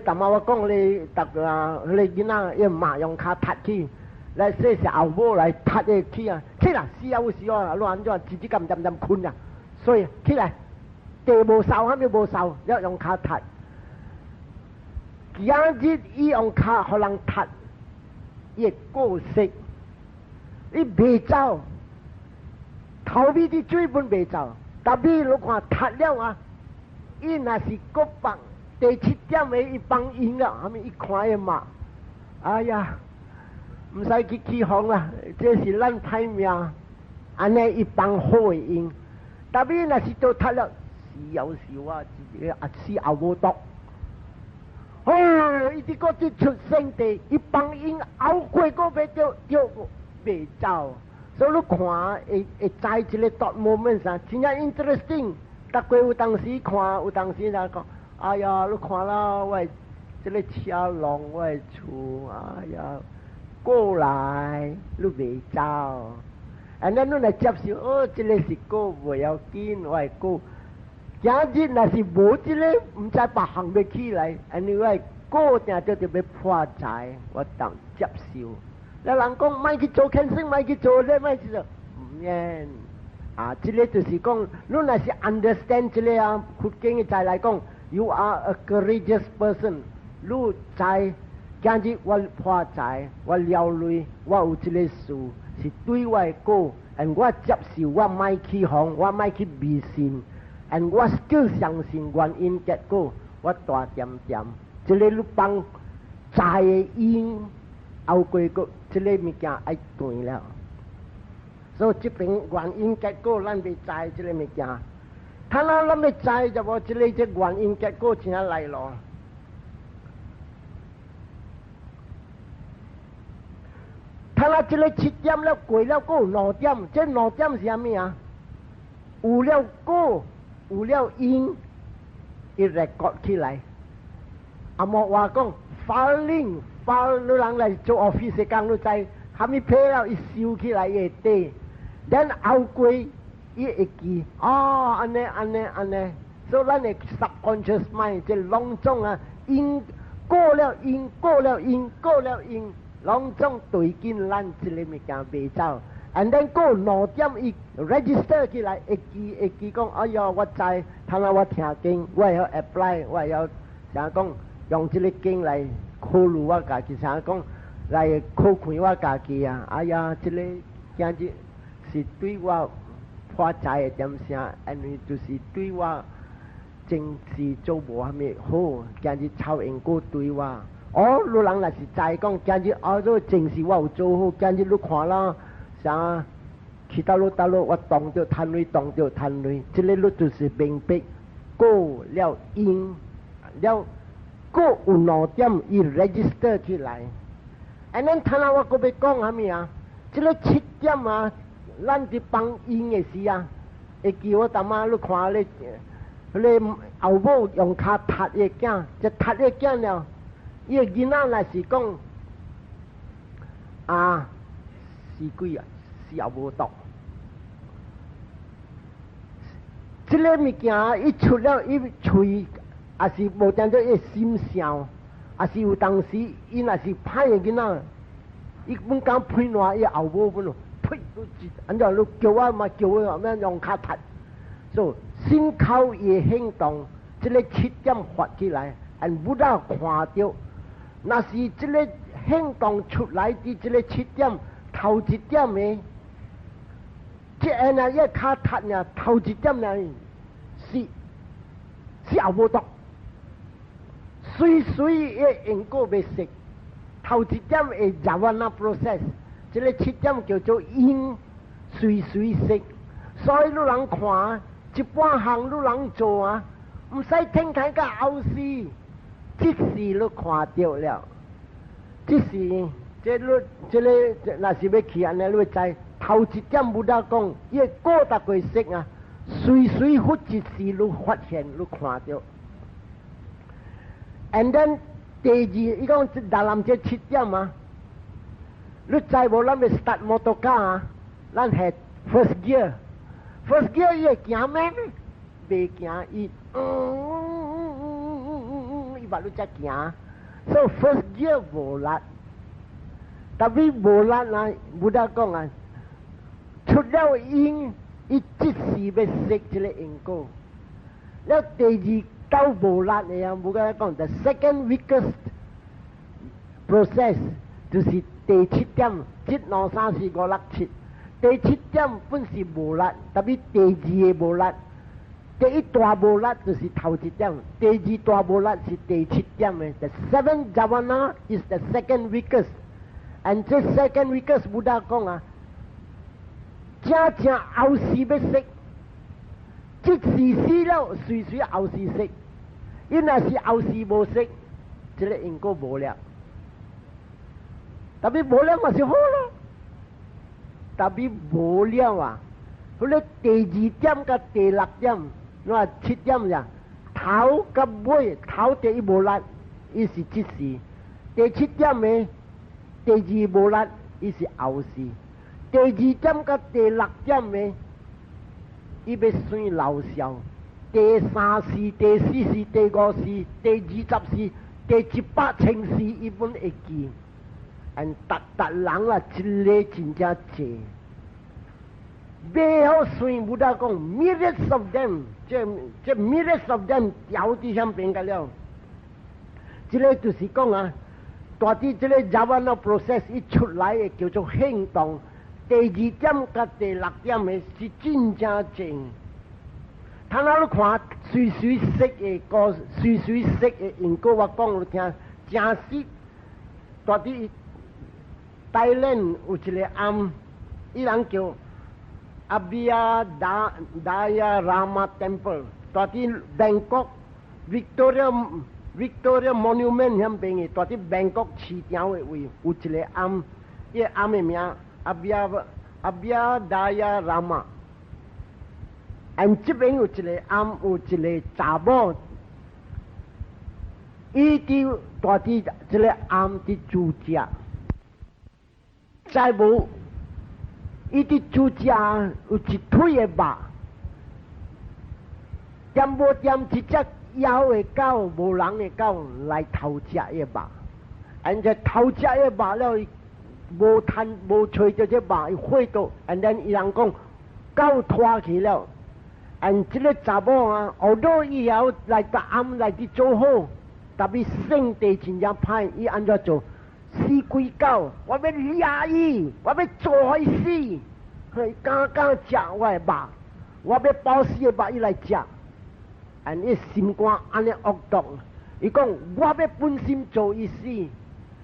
[SPEAKER 1] 大貓講你囡仔要馬用卡踢去。來說是後母來踢嘅去起來死亂咗，自己咁困所以起來地無掃，還沒無掃，要用卡踢。今日伊用卡可能踢，亦過色，伊未走，頭尾啲追本未走，特別你看踢了伊那是個幫第七點嘅伊幫應啦，係咪一看嘅嘛？哎呀！唔使去起哄啦，這是咱睇命，安尼一幫好應。特別那是做踢了，是有時自己死後冇毒，哦，伊啲嗰啲出聲地，伊幫因拗過嗰邊就未走，所以你看會在一個 dot moment 上，真係 interesting。逐個有當時看，有當時就講，哎呀，你看啦，我這個車龍我厝，哎呀，過來你未走，然後你來接受，哦，這個是過未要緊，我係過。今日那是無這個，唔知別行要起來，因為我係過定就要破財，我當接受。有人講咪去做健身，咪去做咧，咪去做，唔應。啊，這個就是講，你那是 understand 這個啊，佛經嘅在來講 ，you are a courageous person。你在今日我破財，我了累，我有這個事是對我過，而我接受，我咪去行，我咪去迷信。and 我 still 相信原因結果，我大點點，這個你幫債嘅因後過個，這個物件愛對了。所以這邊原因結果，咱未債這個物件，他那咱未債就話這個這原因結果先嚟咯。他那這個7點了過了個9點，這9點是啥物啊？有了果。有了因，伊 record 起來。阿莫話講 filing， 你人嚟做 office 嘅工，你知，後面批了伊收起來嘅地，然後過伊會記，哦，安尼，所以咱嘅 subconscious mind 即係攏總啊，因過了因，攏總對緊咱即個物件未走。and then 個9點伊 register 起來，會記講，哎呀，我知，睇下我聽經，我要 apply， 我要想講用這個經來考慮我家己，想講來考慮我家己啊！哎呀，這個今日是對我破財嘅點聲，因為就是對我政治做無蝦米好，今日超應該對我。哦，你人若是知講，今日哦，這政治我有做好，今日你看啦。啥？去到路，我當着貪累，這個路就是明白過了因，了過有9點伊 register 起來。and then 睇下我個要講啥物啊？這個7點啊，咱啲幫因嘅事啊，會記我當媽你看你後母用腳踢嘅囝，就踢嘅囝了，伊個囡仔來是講啊。是幾啊？是也無讀。這個物件一出了，伊喙也是無定咗伊心笑，也是有當時伊若是歹嘅囡仔，伊本講配爛，伊後母本咯，呸！按照你叫我嘛叫我咩用腳踢，所以先靠伊行動，這個7點發起來，而不得看到，那是這個行動出來的這個7點。頭一點嘅，即係那一卡塔呢，頭一點呢是後無讀，隨嘅應該未食，頭一點係 Javana process， 即係7點叫做因隨食，所以你人看一般行你人做啊，唔使聽睇個後事，即時你看到了，即時。這個那是要去安尼，你知頭一點冇得講，伊過得佢識啊，隨忽一時你發現你看到。and then 第二，伊講大南這7點啊，你知無？咱要 start 摩托車啊，咱係 first gear 伊會行咩？未行伊，伊話你只行，所以 first gear 無力。tapi bola na budak kong ah sudah ing itu si besek jele ingko lalu teji tahu bola ni yang bukan kong the second weakest process tu si teji jam jit no sa si golak jit teji jam pun si bola tapi teji bola teji tua bola tu si tahu jam teji tua bola si teji jam the seventh javana is the second weakest and 這 second weakest budak講啊，正後事要識，即時死了，隨後事識，因為是後事無識，这个因果无了，但是无了嘛是好咯，但是无了啊，嗰啲第二點甲第六點，我話7點呀，頭甲尾，頭第一無力，伊是即時；第7點嘅第二無力，伊是後時；第2點甲第6點嘅，伊要算老少；第3時、第4時、第5時、第20時、第18情時，伊本會記。人人啊，一個真正濟。背後算不得講 millions of them， 這 millions of them 掉啲上邊個了。這個就是講啊，大啲這個 Javana process 一出來嘅叫做行動。第2點甲第6點嘅是真正正。睇下你看水識嘅個水識嘅因果，我講你聽，真實大啲大連有一個暗，伊人叫Abhyadaya Rama Temple， 大啲 Bangkok Victoria Monument 響邊嘅，大啲 Bangkok 市場嘅位有一個暗，伊個暗嘅名Abhyadaya Rama。這邊有一個暗，有一個查某，伊啲大啲這個暗啲住家，再無。伊啲主家有一腿嘅肉，點無點一隻枵嘅狗，無人嘅狗來偷食嘅肉，人家偷食嘅肉了，無趁無吹到隻肉，伊火到，然後伊人講狗拖去了，人這個查某啊，好多以後來個暗來啲做好，特別聖地真正歹，伊安怎做？死鬼狗，我要掠伊，我要做伊死，佢剛剛食我嘅肉，我要包死嘅肉伊來食，人伊心肝安尼惡毒，伊講我要本心做伊死，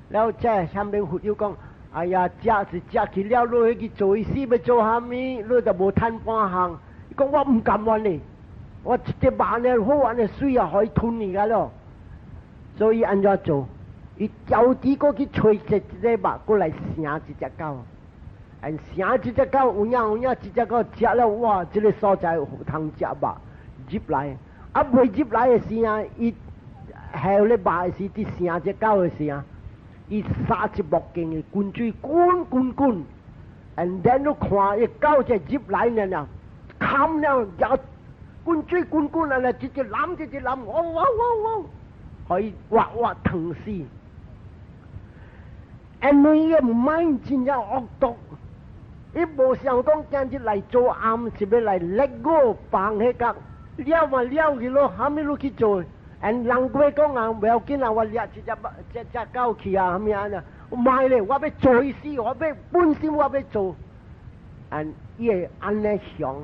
[SPEAKER 1] 然後這下面佛友講，哎呀，食是食去了，你去做伊死要做啥物？你就無趁半項，伊講我唔甘願呢，我一隻肉呢好安尼水啊，可以吞你噶咯，所以安怎做？伊交啲過去吹一隻肉過來成一隻狗，人成一隻狗有影一隻狗食了，哇！這個所在有通食肉入來，啊未入來嘅時啊，伊後咧肉嘅時啲成隻狗嘅時啊，伊撒一木鏡嘅滾水滾，and then 你看伊狗就入來呢，冚了又滾水滾啊！直接攬，哇！可以挖疼死。因為伊唔mind真正惡毒，伊無想講今日來做暗，是要來let go放迄個了嘛了去咯，蝦米都去做。人過講啊，唔要緊啊，我掠一隻狗去啊，蝦米啊？唔係咧，我要做伊死，我要本身我要做。人伊會安尼想，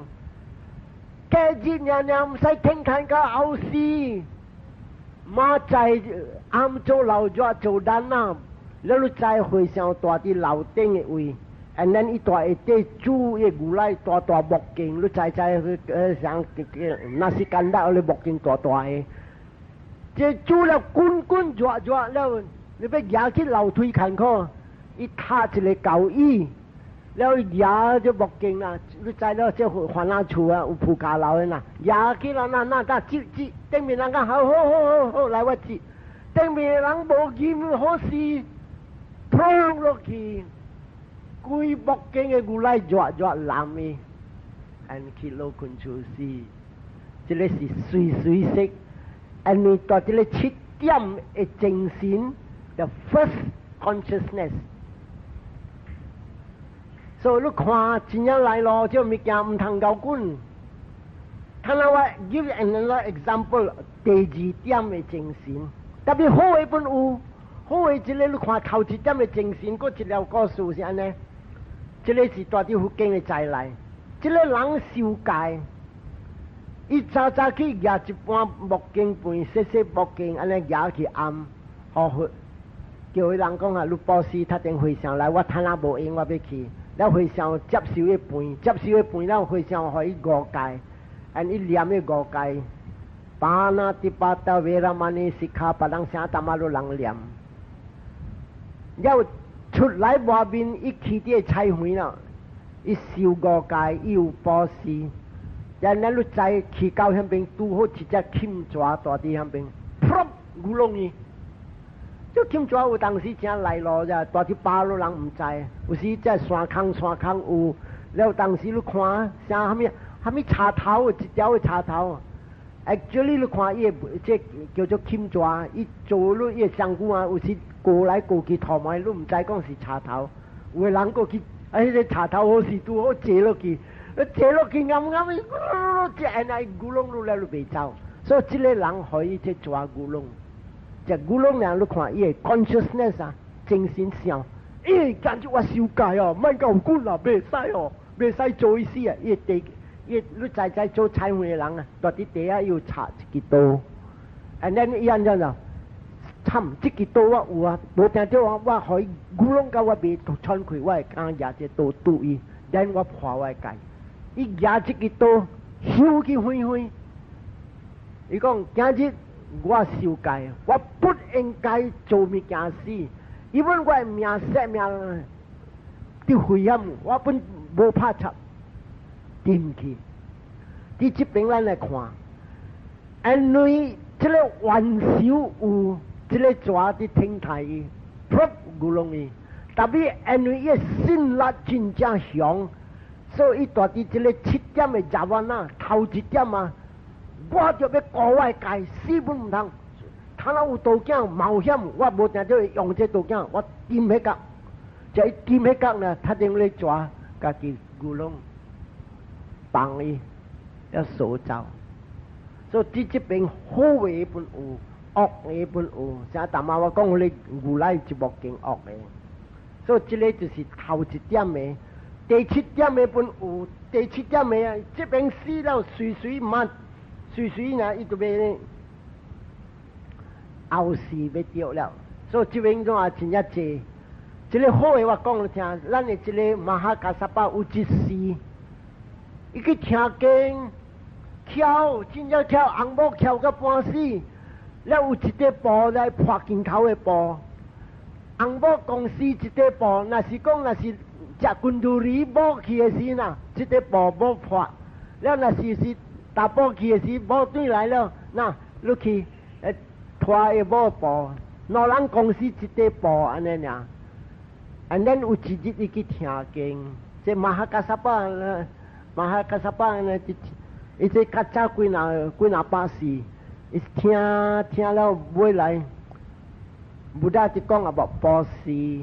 [SPEAKER 1] 假日唔使聽看個後事，馬在暗做老咗做單啊。你再回想大啲樓頂嘅位，and then 伊大一啲煮嘅牛奶大木鏡，你再去想那是間得你木鏡大嘅，即煮了滾熱了，你要夾起樓梯看看，伊踏一個舊椅，了夾咗木鏡啦，你再了即還那厝啊有鋪架樓嘅啦，夾起啦那接頂面人講好來我接，頂面人無見好事。碰落去，規木鏡嘅牛奶熱藍嘅，人去攞困出事，這個是水色，人哋到這個7點嘅正線 ，the first consciousness。所以你看真正來咯，就物件唔通搞滾。睇下我 give another example， 第2點嘅正線，特別好嘅本有。好嘅，這個你看頭一點嘅正線，嗰一條故事是安尼，這個是大啲福建嘅再來，這個人受戒，伊早去夾一半木鏡盤，細木鏡安尼夾去暗，好叫佢人講啊，你保持他定回上來，我睇下無應我要去，แล้ว回上接受嘅盤，然後回上可以誤解，and 伊念嘅誤解， ปานาติปาตาเวรมณีสิกขาปะดังเสียตามาลุหลังเหลี่ยมเย้าชุดไหลบัวบินอีกขีเตี้ยชัยหุยเนาะอีสิวกอกายอิวปอสีอย่างนั้นรู้ใจขี่เก้าฮัมเป็นตู้หัวที่จะขิมจัวตัวที่ฮัมเป็นพรบกุลงนี่就kim抓有当时正来咯，就大啲巴路人唔知，有时即系山坑有，แล้ว当时你看，像虾米茶头，一条嘅茶头 ，actually 你看伊即叫做kim抓，伊做咯伊香菇啊，有时过来过去头埋，你唔知讲是茶头，有个人过去，啲茶头好时都好借落去，借落去啱啱，即系那咕窿路嚟都未走，所以即个人可以即抓咕窿。这古龙呢，你看伊个 consciousness 啊，精神上，感觉我受戒哦，唔够管啦，袂使哦，袂使做意思啊，你在做菜会人啊，到底第一要查一支刀 ，and then 伊安怎啊，参这支刀我有啊，无听到我可以古龙甲我袂穿开，我会讲拿这刀堵伊 ，then 我破我戒，伊拿这支刀，收去飞，伊讲今日。我受戒，我不应该做物件事，因为我命生命的危险，我本无怕插进去。伫这边咱来看，因为这个万小有这个抓的天台，不古容易，特别因为伊心力真正强，所以大伫这个7点的十万啊，头1点啊。我就要国外界死本唔通，他那有刀剑冒险，我无定就用这刀剑，我掂起角，就掂起角呢，他定嚟抓家己咕窿，帮伊要手走，所以这边好嘅本有，恶嘅本有，像大妈我讲你古来就冇勁惡嘅，所以这个就是頭1點嘅，第7點嘅本有，第7點嘅啊，这边死了水慢。水呢，伊都俾后事俾掉了，所以这边种啊真一济。这个好嘅我讲你听，咱嘅这个马哈加萨巴有一事，伊去听经，跳，真正跳红帽跳到半死，了有一块布来破镜头嘅布，红帽公司一块布，若是食军都里帽去嘅时呐，这块布冇破，了若是。打波去的时，波对来了，那你去拖一波波，老人公司一块布安尼呀，安尼有一日伊去听经，这马哈加萨巴呢，伊这较早几那巴士，伊听了尾来，不但就讲啊无巴士，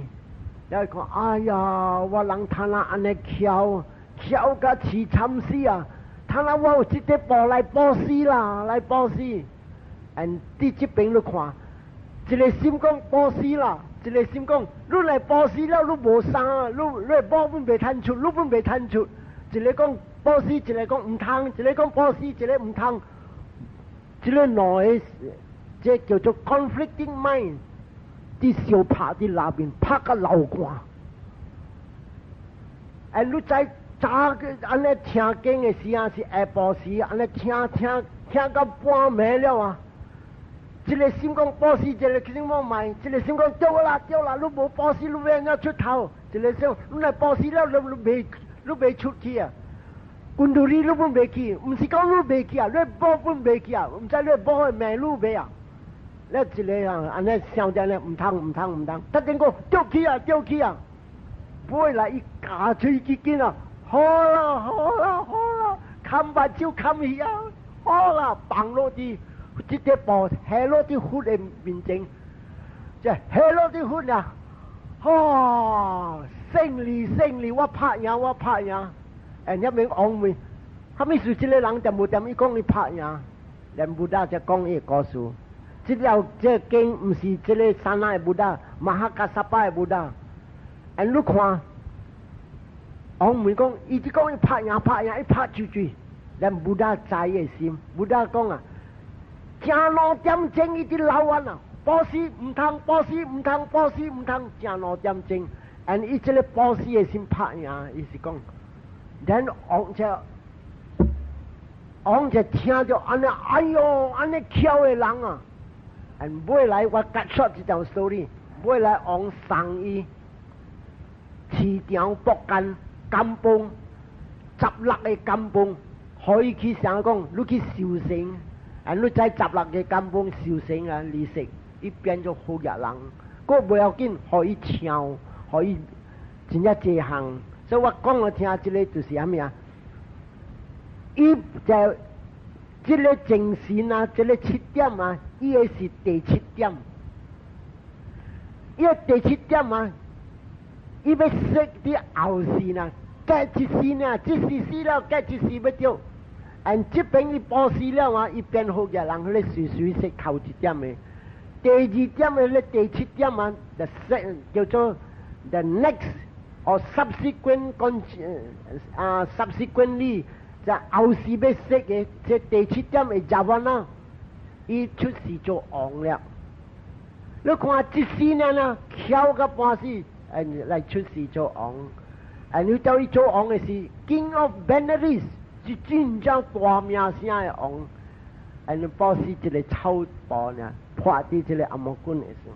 [SPEAKER 1] 了讲哎呀，我人他那安尼翘甲凄惨死啊！他那我有这块布来保死啦，来保死。and 伫这边你看，一个心讲保死啦，一个心讲你来保死了，你无啥，你保本袂趁出，你本袂趁出。一个讲保死，一个讲唔通，一个讲保死，一个唔通。这个内这叫做 conflicting mind， 啲小拍啲那边拍个流汗。and 你在。早个安尼听经的时啊是下晡时，安尼听到半暝了啊！一个心讲保死，一个心讲卖，一个心讲丢啦，你无保死，你要安怎出头？一个想你来保死了，你未出去啊！军都里你本未去，唔是讲你未去啊，你保本未去啊，唔知你保的命路未啊？你一个啊，安尼想着咧，唔通，他定讲丢去啊！背来一夹嘴几斤啊！好啦，冚把招冚起啊！好啦，放落啲，即啲布下落啲血嘅面前，即係下落啲血啊！勝利，我拍贏！誒，一名昂妹，後尾說這個人就冇點伊講你拍贏，連布達就講伊個數，即條這經唔是這個山那嘅布達，馬哈加薩巴嘅布達，誒，你看。我唔會講，伊只講伊拍贏，伊拍住，連布達在嘅心，布達講啊，正2點鐘伊啲老闆啊，保死唔通，正2點鐘，而伊這個保死嘅心拍贏，伊是講，然後我就王就听着安尼，哎哟，安尼巧的人啊！尾来我结束这条 story， 尾来王送伊市场博干甘榜，16个甘榜，可以去想讲，你去修行，你在16个甘榜修行啊，利息，伊变做好人，个不要紧，可以唱，可以真正这项。所以我讲我听这个就是啥物啊？伊就这个精神啊，这个7点啊，伊个是第7点。伊个第7点啊，伊要识啲后事呢，隔一时呢，这时死了，隔一时要掉。这边伊报死了啊，伊变好嘅人，佢咧随随识头1点嘅。第2點嘅咧，第7點啊，叫做 the next or subsequently 就後事要識嘅，即第7點嘅習慣啦，伊出世做王了。你看這4年啊，巧個半死，嚟出世做王。你到伊做王嘅是 King of Benares， 是真正大名聲嘅王。你報死一個草包呢？破啲這個阿摩官嘅事，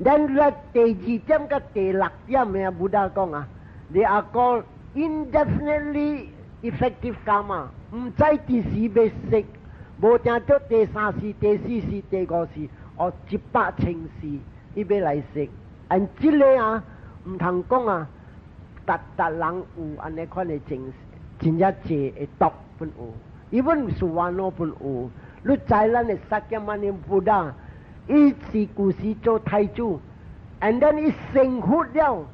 [SPEAKER 1] 但係第2點跟第6點嘅布達講啊，你阿講 indefinitely effective karma， 唔知第時要識，無定到第3時、第4時、第5時，100情時，伊要來識。這個啊，唔通講啊，特人有安尼款嘅情，真正濟會讀本有，even 蘇萬羅本有。你知咱嘅薩迦牟尼布達，伊是故時做太子 ，and then 伊成佛了，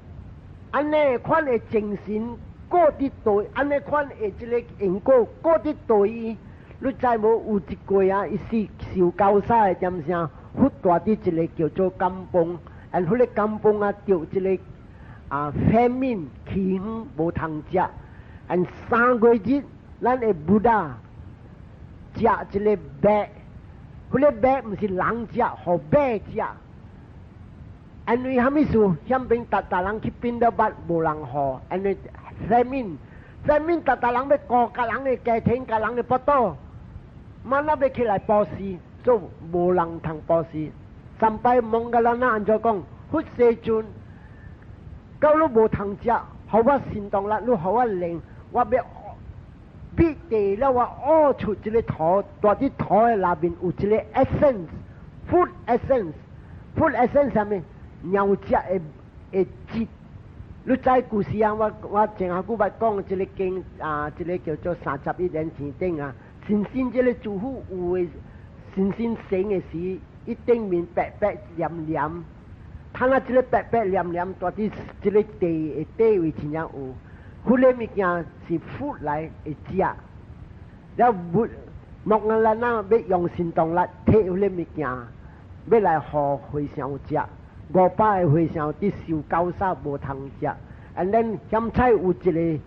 [SPEAKER 1] 安尼款嘅精神過啲對，安尼款嘅一個因果過啲對伊，你知無有一個啊，伊是受教沙嘅點聲，佛大啲一個叫做甘榜 ，and 佢個甘榜啊，掉一個famine 飢荒無通食 ，and 3個月咱嘅布達。食一個白，嗰個白唔是人食，和白食。因為蝦米事？香檳大人去邊度捌無人學，因為famine大人要過個人嘅家庭，個人嘅不多，晚黑要起來報事，所以無人通報事。三拜蒙個人那按照講，佛世尊，到你無通食，好我心動啦，你好我靈，我要。必地了我屙出一個土，大啲土嘅內面有一個 essence，food essence 係咩？鳥只嘅節。你知故事啊？我前下古捌講一個經啊，一個叫做31年前頂啊，神仙這個主婦有嘅神仙醒嘅時，一頂面白白黏黏，睇下這個白白黏黏，大啲這個地位真正有。嗰啲物件是福來會食，แล้ว木人啦那要用行動力摕嗰啲物件，要來互會上食，500個會上啲受教沙無通食， and then 現在有一個啲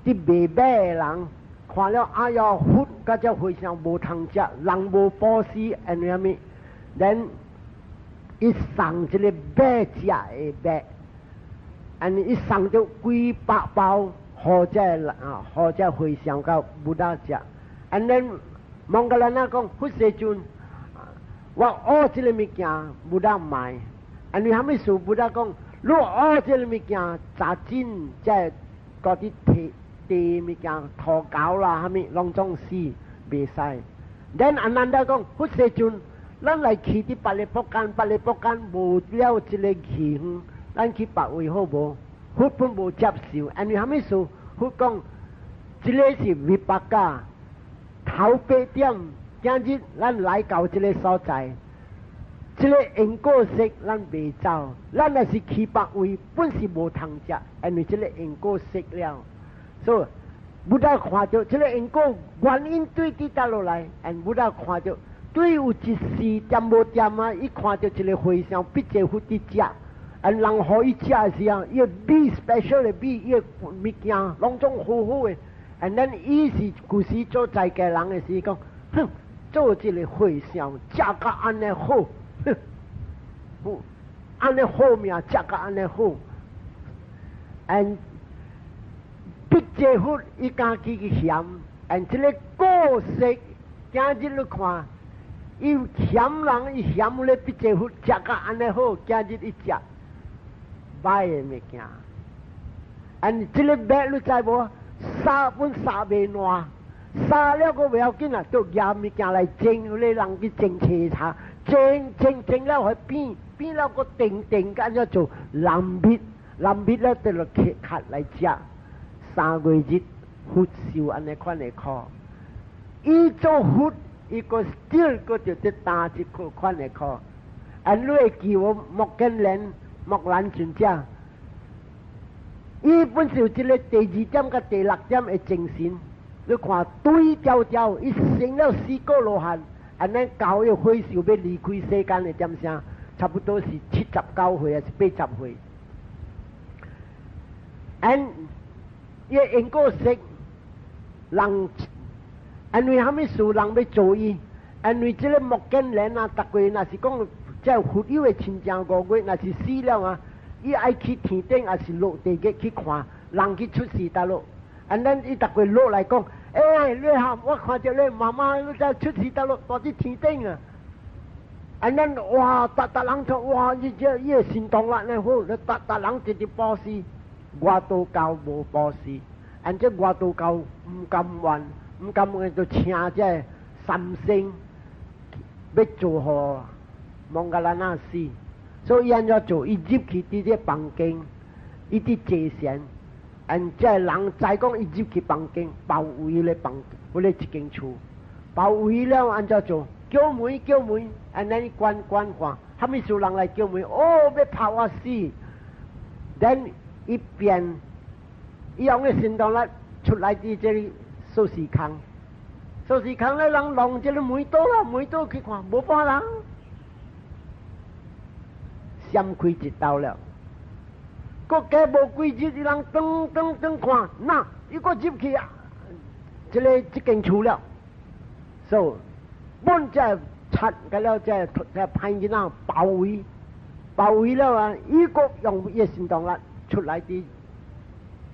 [SPEAKER 1] 賣馬嘅人，看了哎呀福嗰隻會上無通食，人無保屍，and 咩咪 ，then 伊送一個馬食嘅馬。and 伊送咗幾百包，或者回上到布達食。and then 蒙個人啊講，佛世尊，我學這個物件布達買。and 你係咪說布達講，你學這個物件扎真，即係嗰啲地物件土狗啦，係咪攏總是袂使。then 阿難達講，佛世尊，咱來去啲百里博間無了一個氣氛。咱去別位好無？佛本無接受，因為蝦米事？佛講，這個是Vipaka，頭8點，今日咱來到這個所在，這個因果識咱袂走，咱若是去別位，本是無通食，因為這個因果識了，所以不但看到這個因果原因對啲倒落來，不但看到對有一時點無點啊，伊看到這個會上必這佛啲食。人可以食嘅時候，伊個 be special 嘅 be， 伊個物件攏總好好嘅。and then 伊是故時做在嘅人嘅時講，哼，做這個會上食個安尼好，哼，安尼好命食個安尼好。and 必這佛伊家己嘅嫌， อัน这个果实，今日你看，伊嫌人，伊嫌咧比这副食甲安尼好，今日伊食歹诶物件。อั这个白你知无？杀本杀袂烂，杀了个袂要紧啊，都拿物件来蒸，你人去蒸车茶，蒸了还变了个定，咁样做蓝米了就落切来食。3月日佛烧安尼款嚟靠，伊做佛，伊个 still 个就得打一个款嚟靠。你会记我木兰全家。伊本是这个第2点甲第6点的精神，你看对调，伊生了4个罗汉，咱教育会寿要离开世间的点声，差不多是79岁还是80岁。伊因果识人，因为虾米事人要做伊，因为这个木根人啊，逐个若是讲即佛友的亲情5月，若是死了啊。伊爱去天顶，还是落地嘅去看人去出世大陆。咱伊逐个落来讲，你好，我看到你妈妈你在出世大陆，到底天顶啊！咱哇，达人就哇，伊个心动啦，呢好，达人直接报时，外道教无报时，这外道教唔甘愿就请这三星要做好蒙格拉纳斯。所以按照做，伊入去伫这房间，伊伫坐禅，这人再讲伊入去房间，包围咧嗰咧一间厝，包围了按照做，叫门，咱关看，虾米事人来叫门？哦，要拍我死！等伊变，伊用个行动力出来伫这里收拾坑咧，人弄这个门刀去看，无法人。闪开一道了，个家无几日，人等看，那伊个入去啊，这间厝了，所以本在拆个了，在派囡仔包围了啊，伊个用一行动力出来的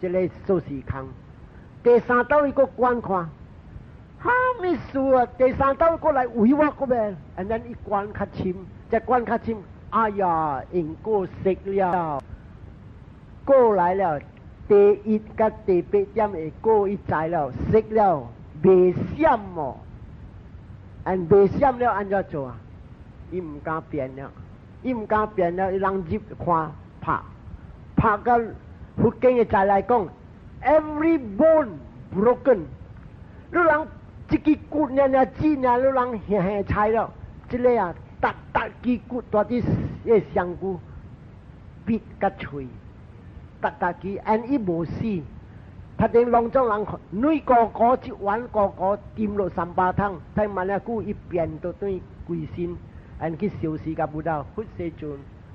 [SPEAKER 1] 这个收拾坑。第3道伊个观看，哈咪事啊！第3道过来围我个呗，咱一关较深，再关较深。哎呀，因果识了，过来了，第1甲第8点的果伊知了，识了，未闪哦，未闪了，按怎做啊？伊唔敢变了，伊人入看拍到佛经嘅再来讲 ，every bone broken， 你人一支骨呢指呢，你人轻踩了，这个啊。搭支骨大啲嘅香菇，必甲脆，搭支，伊无死，他哋浪中人女个一碗个掂落300汤，睇慢下久一变到对鬼身，去消失甲不到，佛世尊，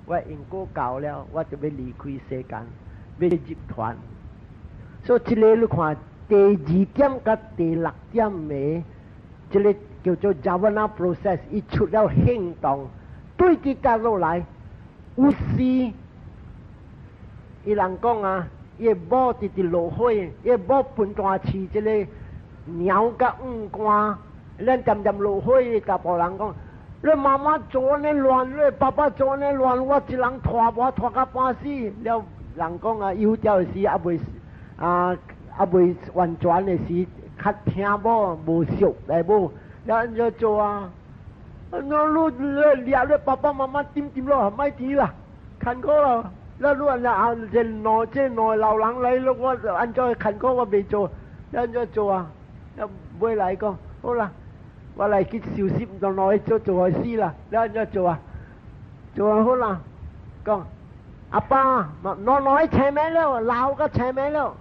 [SPEAKER 1] 我因果搞了，我就要离开世间，要入团。所以这个你看第2点甲第6点嘅，这个。叫做 Javana process， 伊出了行动，对佢家落来，有时伊人讲啊，伊某直直落水，伊某分大饲这个鸟甲五官，咱渐落水，甲别人讲，你妈妈做呢乱，你爸爸做呢乱，我一人拖甲半死了。人讲啊，有条时也未完全的时，较听无熟来无。人就做啊，那路掠了爸爸妈妈點咯，咪啲啦，近過啦，那路人啊，這內老人嚟咯，我按照近過我未做，人就做啊，又會嚟講，好啦，我嚟去小息就內做開始啦，人就做啊好啦，講阿爸，內前面了，老個前面了，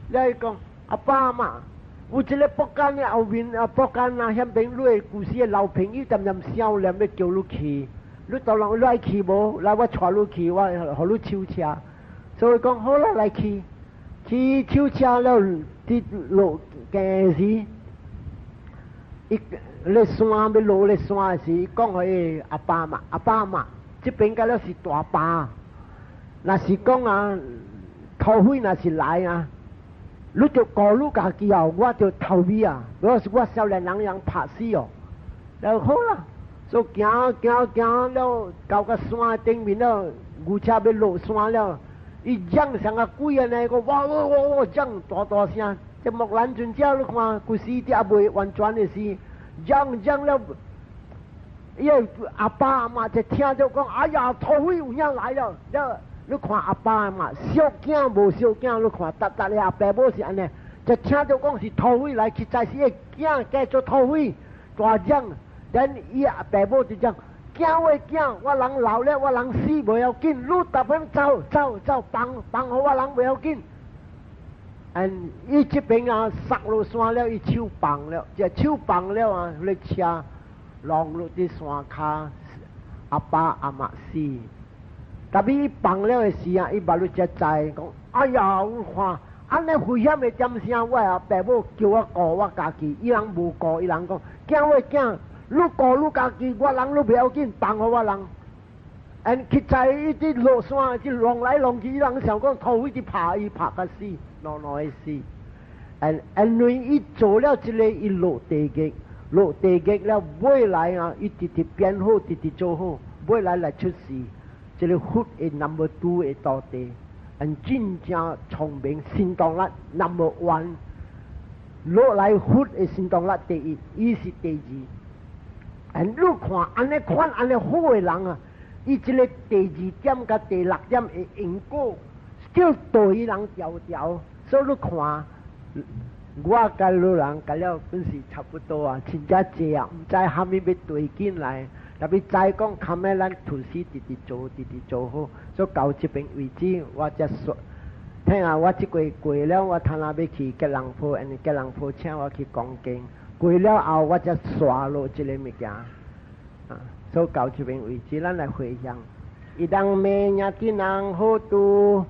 [SPEAKER 1] 你講阿爸嘛。有一个北间的后面北间那遐边你故事的老朋友渐少了，要叫你去，你当然来去无，来我带你去，我互你抽车，所以讲好啦，来去抽车了，伫路行时，咧山要落咧山时，讲迄阿爸嘛，这边个了是大爸，若是讲啊，土匪若是来啊。你就告你家己啊，我就逃避啊，我是我少年人怕死哦。然后好啦，就行了，到个山顶面了，牛车要落山了，伊嚷上个鬼啊那个，哇嚷大声，这木兰船只你看，故事也未完全的是嚷了。因为阿爸阿妈就听到讲，哎呀，土匪有影来了，你看阿爸阿妈小囝无小囝，你看达的阿爸母是安尼，就听到讲是土匪来，实在是个囝嫁做土匪，大嚷，等伊阿爸母就讲，囝，我人老了，我人死不要紧，你特别走，帮好我人不要紧。伊这边啊，杀落山了，伊手放了，这手放了啊，你车。浪落啲山卡，阿爸阿妈死，特别伊放了嘅时啊，伊把你只知讲，哎呀，我看安尼危险嘅点声，我啊爸母叫我顾我家己，伊人无顾，伊人讲，囝，你顾你家己，我人你不要紧，放好我人。去在伊啲落山，啲浪来浪去，伊人想讲土匪啲拍伊拍个死，喏会死。因伊做了一个伊落地嘅。落地极了，未来啊，一直变好，直做好，未来来出事，这个福的 number 2的到底，真正聪明，行动力 number 1，落来福的行动力第一，伊是第二。你看，安尼款安尼好的人啊，伊这个第2点甲第6点的因果，叫对人调，所以你看。我甲你人甲了本事差不多啊，真正济啊，唔知虾米要对进来，特别再讲，看咩咱图书直做好，所以到这边为止，我才说，听下我这过了，我听下要去吉隆坡，吉隆坡请我去讲经，过了后我才刷落这个物件，啊，所以到这边为止，咱来回想，一当明日的人好多。